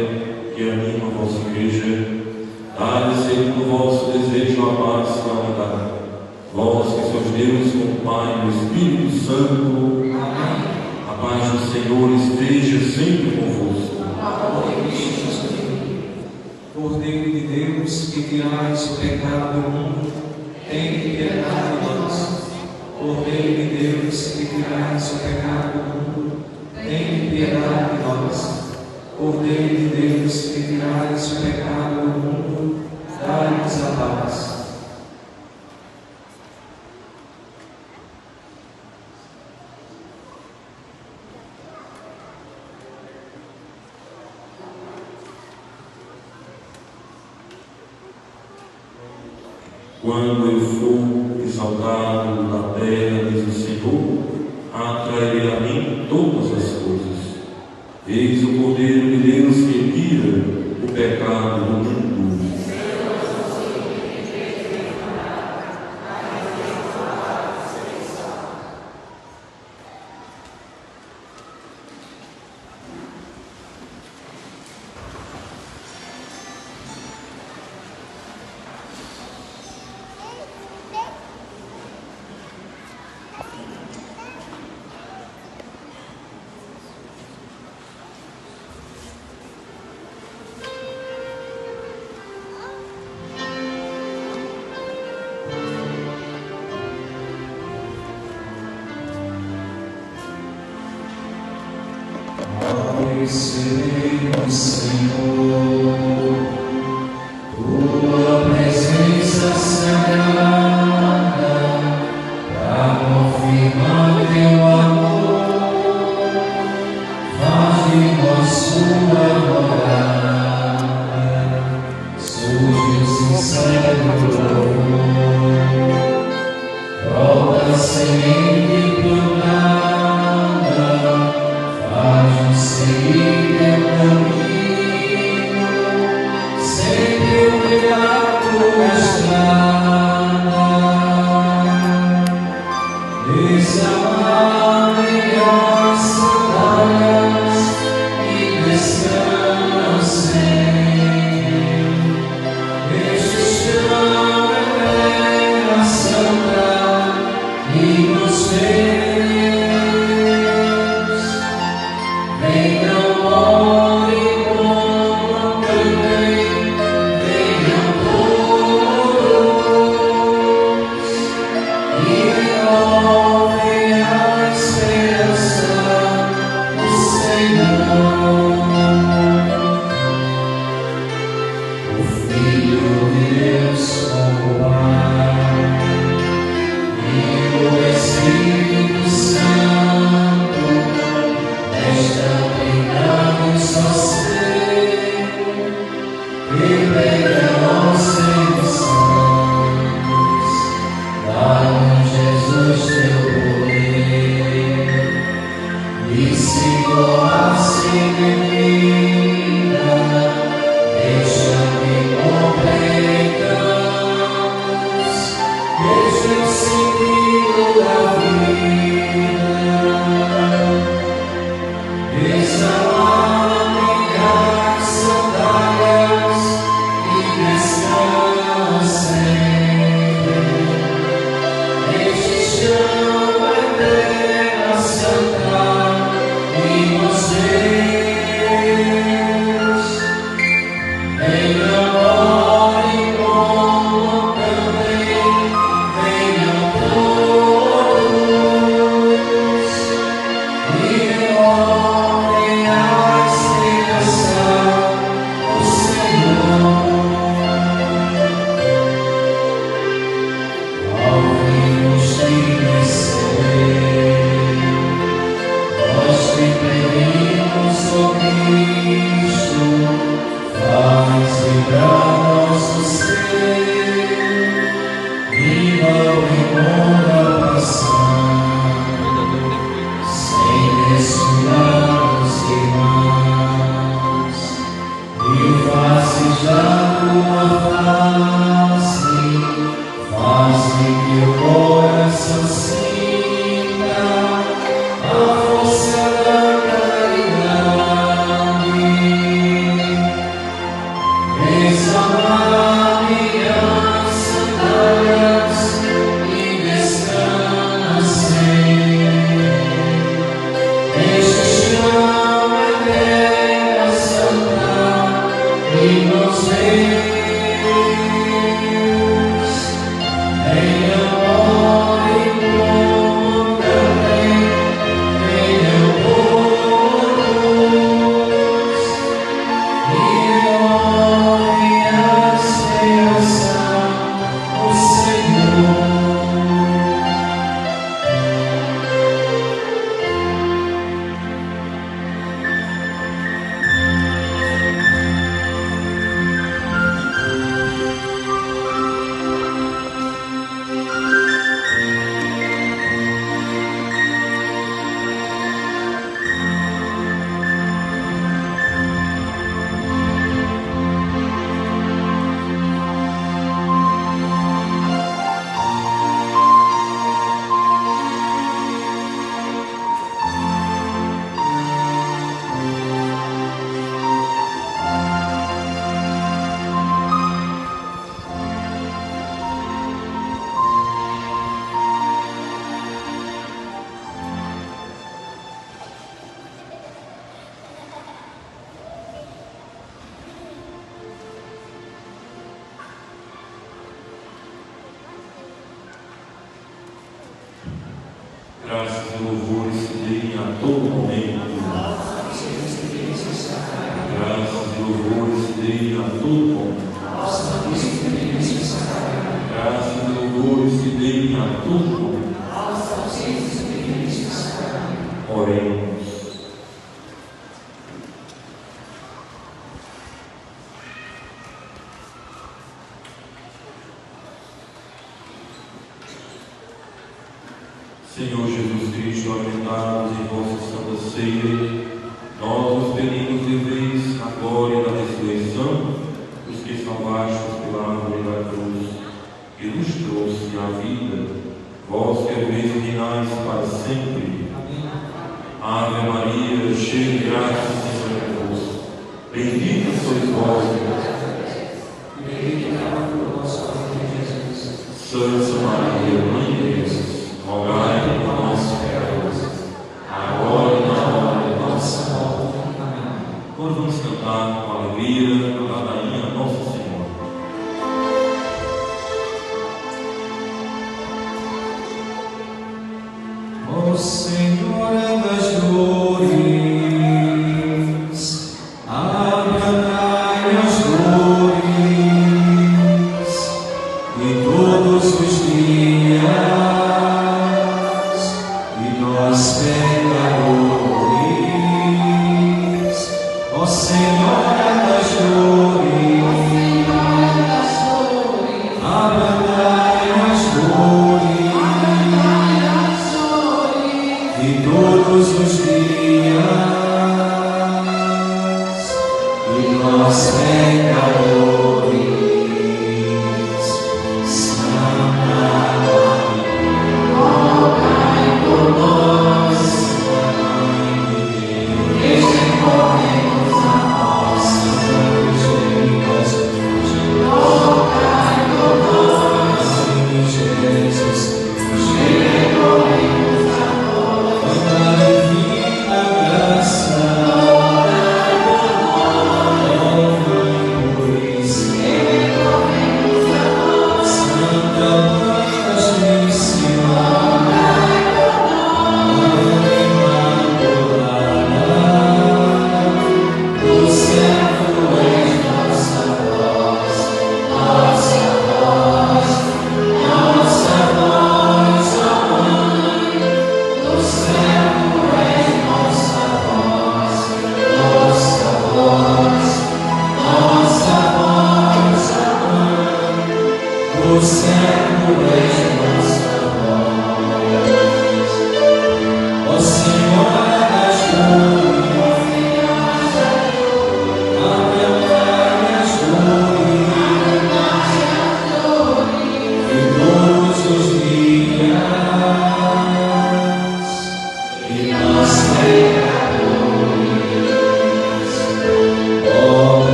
que anima a vossa igreja. Dai-lhe segundo o vosso desejo a paz e a unidade. Vós que sois Deus com o Pai e o Espírito Santo. Amém. A paz do Senhor esteja sempre convosco. Cordeiro de Deus, que tirais o pecado do mundo, tem piedade de nós. Cordeiro de Deus, que tirais o pecado do mundo, tem piedade de nós. Cordeiro de Deus, que tirais o pecado do mundo, dai-nos a paz. Quando eu for exaltado da terra, diz o Senhor, atrairei a mim todas as coisas. Eis o Cordeiro de Deus que tira o pecado do mundo. Recebemos, Senhor, tua presença sagrada, para confirmar teu amor, faz de nós tua morada, surge o sincero louvor, brota a semente plantada, faz-nos seguir teu caminho. Graças e louvores se deem a todo momento. Graças e louvores se deem a todo momento. Graças e louvores se deem a todo momento. Oremos. Senhor Jesus Cristo, alimentados em vossa santa ceia, nós vos pedimos deveis a glória da ressurreição, os que salvastes pela árvore da cruz, que nos trouxe a vida, vós que haveis e reinais para sempre. Ave Maria, cheia de graça, o Senhor é convosco. Bendita sois vós, Santa Maria, Mãe de Deus, rogai por nós, pecadores, agora e na hora de nossa morte. Amém. Agora vamos cantar com alegria a ladainha Nossa Senhora. Ó Senhora das dores, abranai as dores de todos os dias, e nós pecadores. Ó Senhora das dores, abranai as dores de todos os dias, e nós pecadores. Santa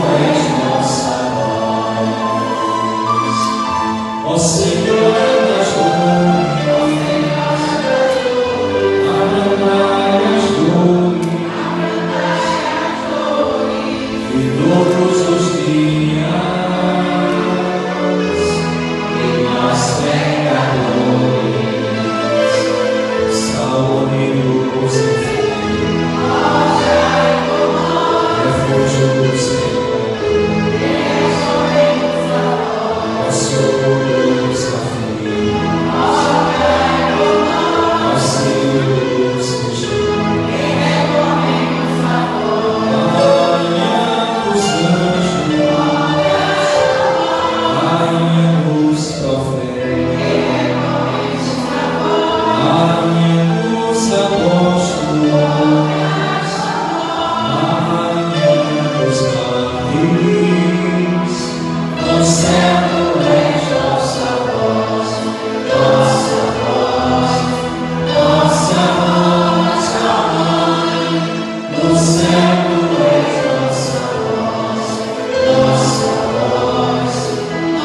és nossa voz. Ó Senhor das dores, abrandai as dores, e todos os dias, e nós pecadores, salve o seu Filho, refúgio dos pecadores, ó socorro dos aflitos, ó Senhor dos fugidos, rainha dos anjos, rainha dos profetas, rainha dos apóstolos, rainha dos mártires, no céu és nossa voz, nossa voz, nossa voz, ó Mãe, no céu és nossa voz, nossa voz,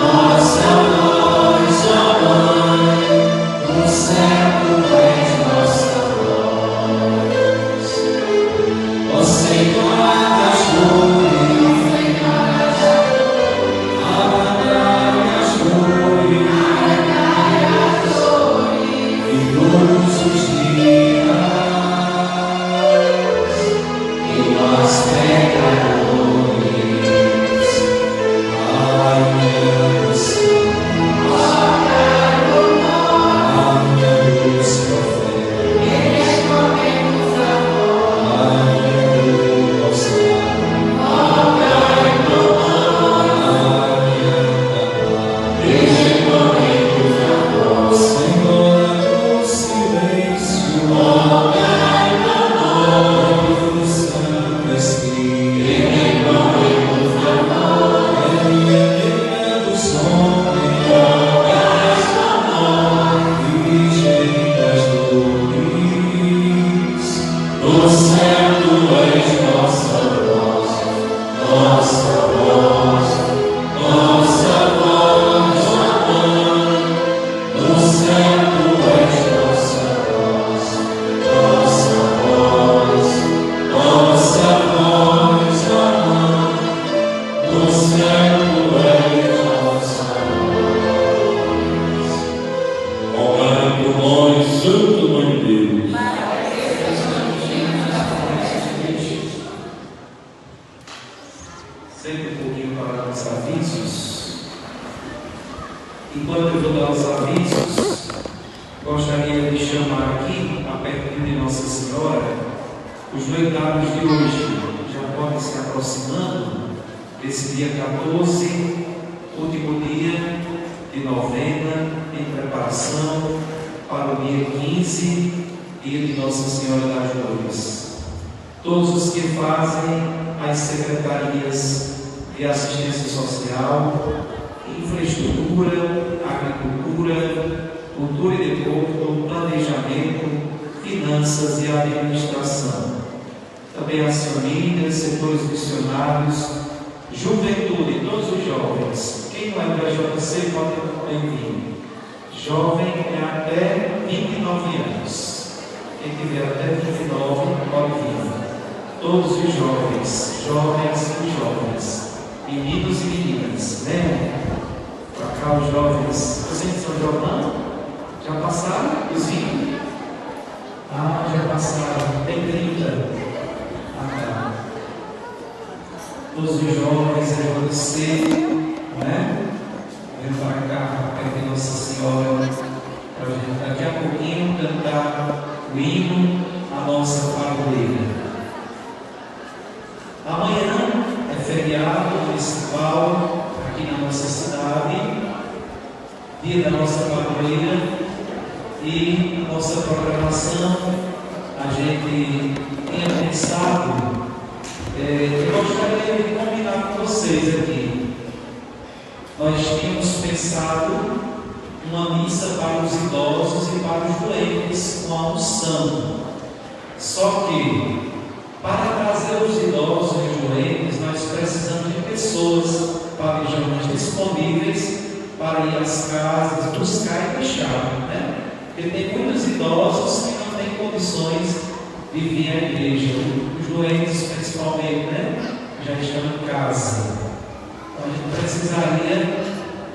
nossa voz, ó Mãe, no céu és nossa voz. Ó Senhor das dores, abrandai as dores, e todos os dias, e nós pecadores, rainha dos santos, rainha dos profetas, rainha do rosário, rainha da paz, Senhora do silêncio, do Santo Espírito, Maria dos homens, Virgem das dores, no céu tu és nossa voz, nossa voz, nossa voz, ó Mãe, no céu tu és nossa voz, nossa voz, nossa voz, ó Mãe, no céu tu és nossa voz. Rogai por nós, Santa Mãe de Deus. Sempre um pouquinho para os avisos. Enquanto eu vou dar os avisos, gostaria de chamar aqui, a perto de Nossa Senhora, os leitados de hoje. Já podem se aproximando desse dia 14, último dia de novena, em preparação para o dia 15, dia de Nossa Senhora das Dores. Todos os que fazem as secretarias de assistência social, infraestrutura, agricultura, cultura e desporto, planejamento, finanças e administração. Também as famílias, setores missionários, juventude, todos os jovens. Quem não é da JC pode bem-vindo. Jovem é até 29 anos. Quem tiver até 29 pode vir. Todos os jovens, jovens e jovens, meninos e meninas, né? Para cá os jovens, vocês de São João? Já passaram os 20? Ah, já passaram, tem 30. Ah, tá. Todos os jovens, agradecer, né? Vem para cá, perto de Nossa Senhora, para a gente daqui a pouquinho cantar o hino à nossa padroeira. Amanhã é feriado municipal aqui na nossa cidade, dia da nossa padroeira, e a nossa programação, a gente tinha pensado, eu gostaria de combinar com vocês aqui. Nós tínhamos pensado uma missa para os idosos e para os doentes com a unção. Só que, para trazer os idosos e os doentes, nós precisamos de pessoas pavilhões disponíveis para ir às casas, buscar e deixar, né? Porque tem muitos idosos que não têm condições de vir à igreja, os doentes principalmente, né? Já estão em casa. Então a gente precisaria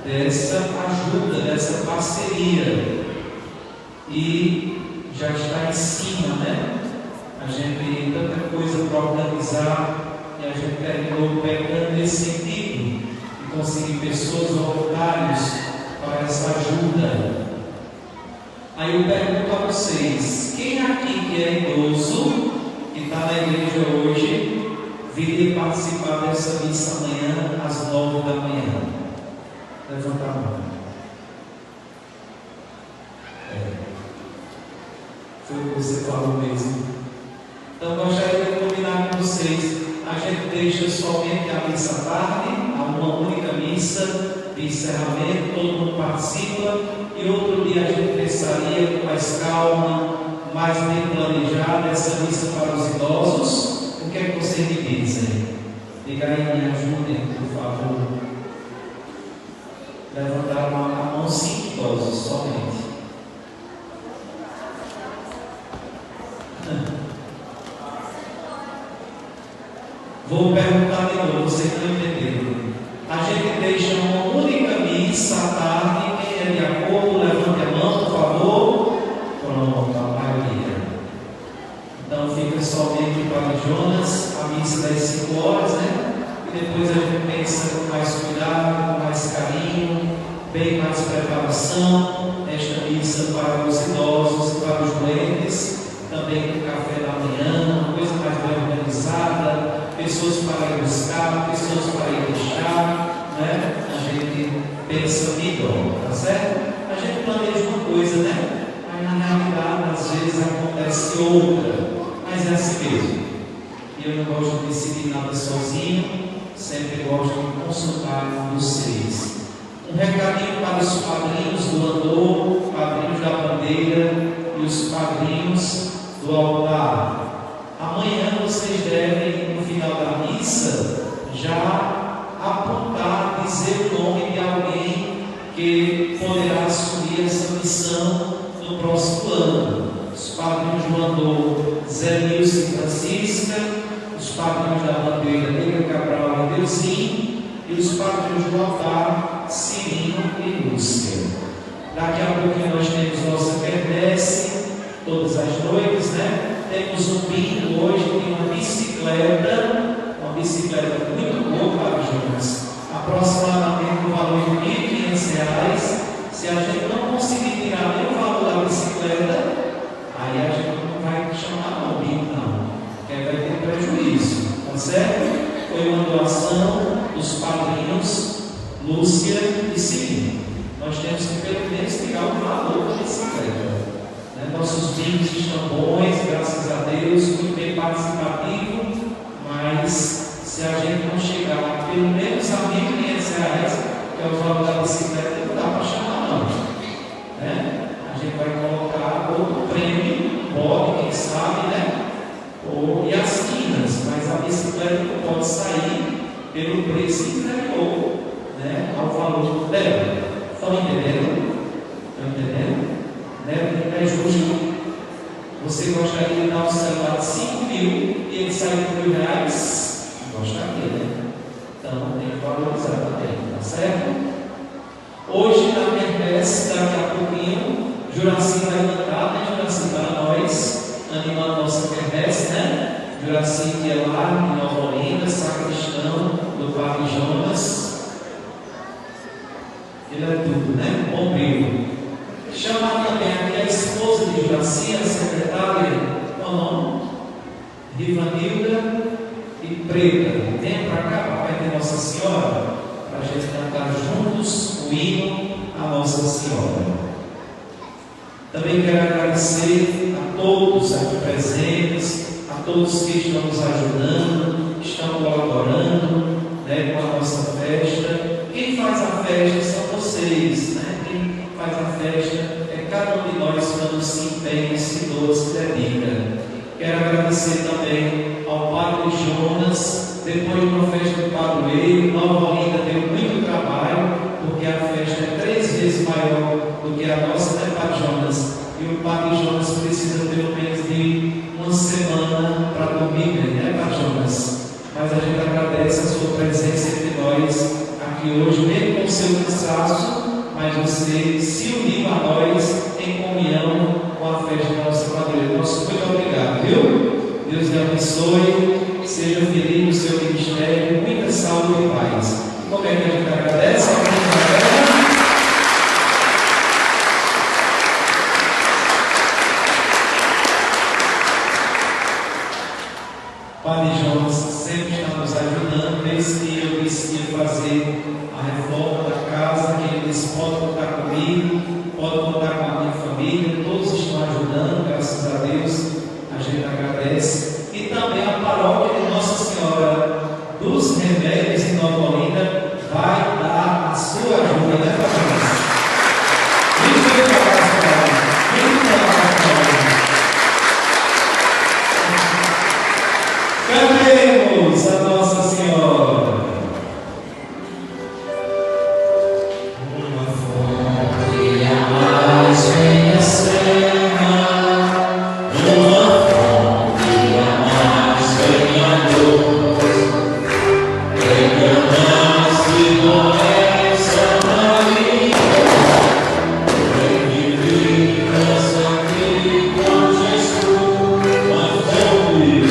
dessa ajuda, dessa parceria. E já está em cima, né? A gente tem tanta coisa para organizar e a gente terminou pegando nesse sentido e conseguir pessoas voluntários para essa ajuda. Aí eu pergunto a vocês: quem aqui que é idoso, que está na igreja hoje, viria participar dessa missa amanhã às 9 da manhã? Levanta a mão. Foi o que você falou mesmo. Então gostaria de combinar com vocês. A gente deixa somente a missa à tarde, há uma única missa de encerramento, todo mundo participa, e outro dia a gente pensaria com mais calma, mais bem planejada, essa missa para os idosos. O que é que vocês me dizem? Diga aí, me ajudem, por favor. Levantaram a mão 5 idosos somente. Vou perguntar de novo, vocês não entenderam. A gente deixa uma única missa à tarde. Quem é de acordo, levante a mão, por favor. Pronto, a maioria. Então fica somente para Jonas, a missa das 5 horas, né? E depois a gente pensa com mais cuidado, com mais carinho, bem mais preparação, esta missa para os idosos e para os doentes, também com café da manhã, uma coisa mais bem organizada. Pessoas para ir buscar, pessoas para ir deixar, né? A gente pensa melhor, tá certo? A gente planeja uma coisa, né? Mas na realidade, às vezes acontece outra, mas é assim mesmo. E eu não gosto de decidir nada sozinho, sempre gosto de consultar com vocês. Um recadinho para os padrinhos do andor, padrinhos da bandeira e os padrinhos do altar. Amanhã vocês devem, no final da missa, já apontar, dizer o nome de alguém que poderá assumir essa missão no próximo ano. Os padrinhos do andor, Zé Nilson e Francisca, os padrinhos da bandeira, Negra Cabral e Deusinho, e os padrinhos do altar, Cirino e Lúcia. Daqui a pouquinho nós temos nossa quermesse, todas as noites, né? Temos um bingo hoje, tem uma bicicleta muito boa para os jovens, aproximadamente no valor de R$ 1.500. Se a gente não conseguir tirar nem o valor da bicicleta, aí a gente não vai chamar não, bingo não, porque vai ter prejuízo, tá certo? Foi uma doação dos padrinhos Lúcia e Cirino. Nós temos que pelo menos tirar o valor da bicicleta. Nossos bingos estão bons, graças a Deus, muito bem participativo, mas se a gente não chegar pelo menos a R$ 1.500, que é o valor da bicicleta, não dá para chamar não, né? A gente vai colocar outro prêmio, pode, quem sabe, né? E as quinas, mas a bicicleta não pode sair pelo preço inferior, né, ao valor dela. Estão entendendo? Estão entendendo? É justo. Você gostaria de dar um celular de 5 mil e ele sair por R$ 1.000? Gostaria, né? Então tem que valorizar também, tá certo? Hoje na quermesse, daqui a pouquinho, Juraci vai cantar, né? Juraci para nós, animando a nossa quermesse, né? Juraci que é lá em Nova Olinda, sacristão do Padre Jonas. Ele é tudo, né? Bombeiro. Chamar também aqui a esposa de Juraci, a secretária, qual o nome? Rivanilda e Preta. Vem para cá, papai de Nossa Senhora, para a gente cantar juntos o hino a Nossa Senhora. Também quero agradecer a todos aqui presentes, a todos que estão nos ajudando, que estão colaborando, né, com a nossa festa. Quem faz a festa são vocês, né? Quem faz a festa é cada um de nós quando se empenha, se doa, se dedica. Quero agradecer também ao Pai Padre Jonas, depois de uma festa do padroeiro. Nova Olinda deu muito trabalho, porque a festa é 3 vezes maior do que a nossa, né, Padre Jonas? E o Padre Jonas precisa pelo menos de uma semana para dormir bem, né, Padre Jonas? Mas a gente agradece a sua presença entre nós aqui hoje, mesmo com o seu cansaço, mas você se uniu a nós em comunhão com a festa da nossa padroeira. Nosso muito obrigado, viu? Deus lhe abençoe, seja feliz no seu ministério, muita saúde e paz. Como é que a gente agradece? Padre Jonas sempre está nos ajudando, desde que eu disse que ia fazer a reforma da casa, que ele disse: pode contar comigo, pode contar com a minha família, todos estão ajudando, graças a Deus, a gente agradece. E também a paróquia de Nossa Senhora dos Remédios em Nova Olinda vai dar a sua ajuda, né, Padre Jonas? Muito obrigado, muito obrigado. Cantemos a Nossa Senhora. Uma fonte a mais venha serra, uma fonte a mais venha luz, enganaste com essa Maria, reivindica-se aqui com Jesus, uma fonte.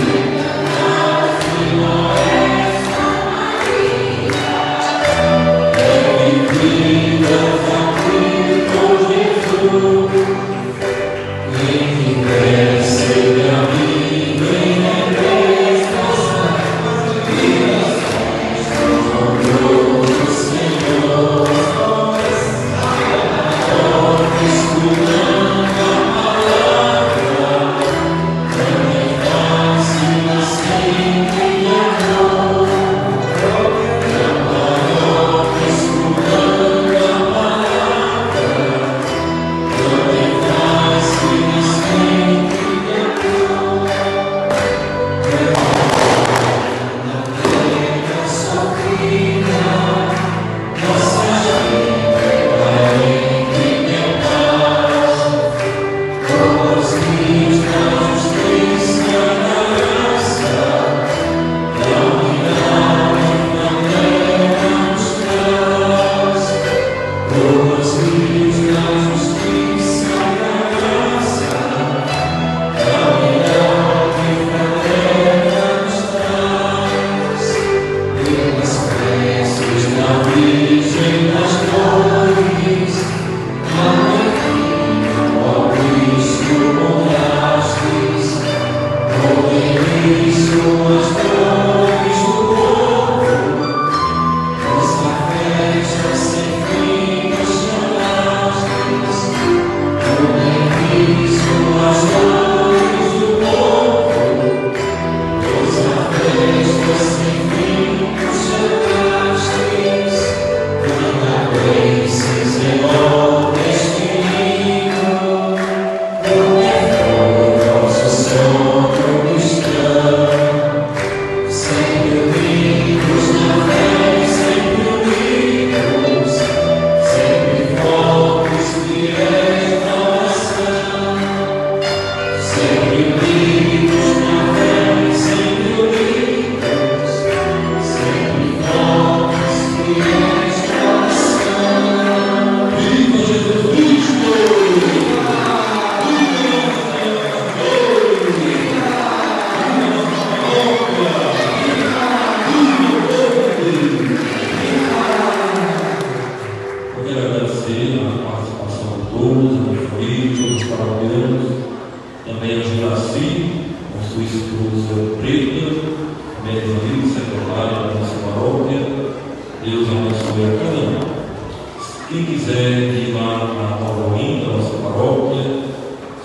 Quem quiser ir lá na Nova Olinda, nossa paróquia,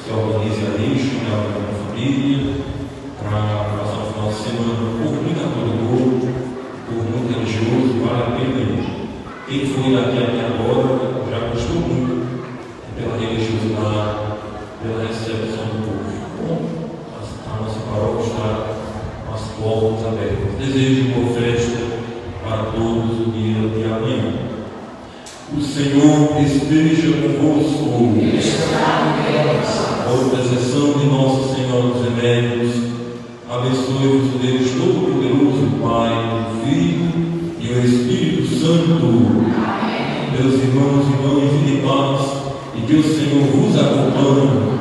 se organize ali, chame a família, para passar o final de semana por muito acolhedor, por muito religioso, vale a pena ir. Quem foi daqui até agora já gostou muito pela religiosidade, pela recepção do povo. Bom, a nossa paróquia está às portas desejo boa festa para todos o dia de amanhã. O Senhor esteja convosco. Por intercessão de Nossa Senhora dos Remédios, abençoe-vos o Deus Todo-Poderoso, Pai, o Filho e o Espírito Santo. Meus irmãos e irmãs, de paz, e que o Senhor vos acompanhe.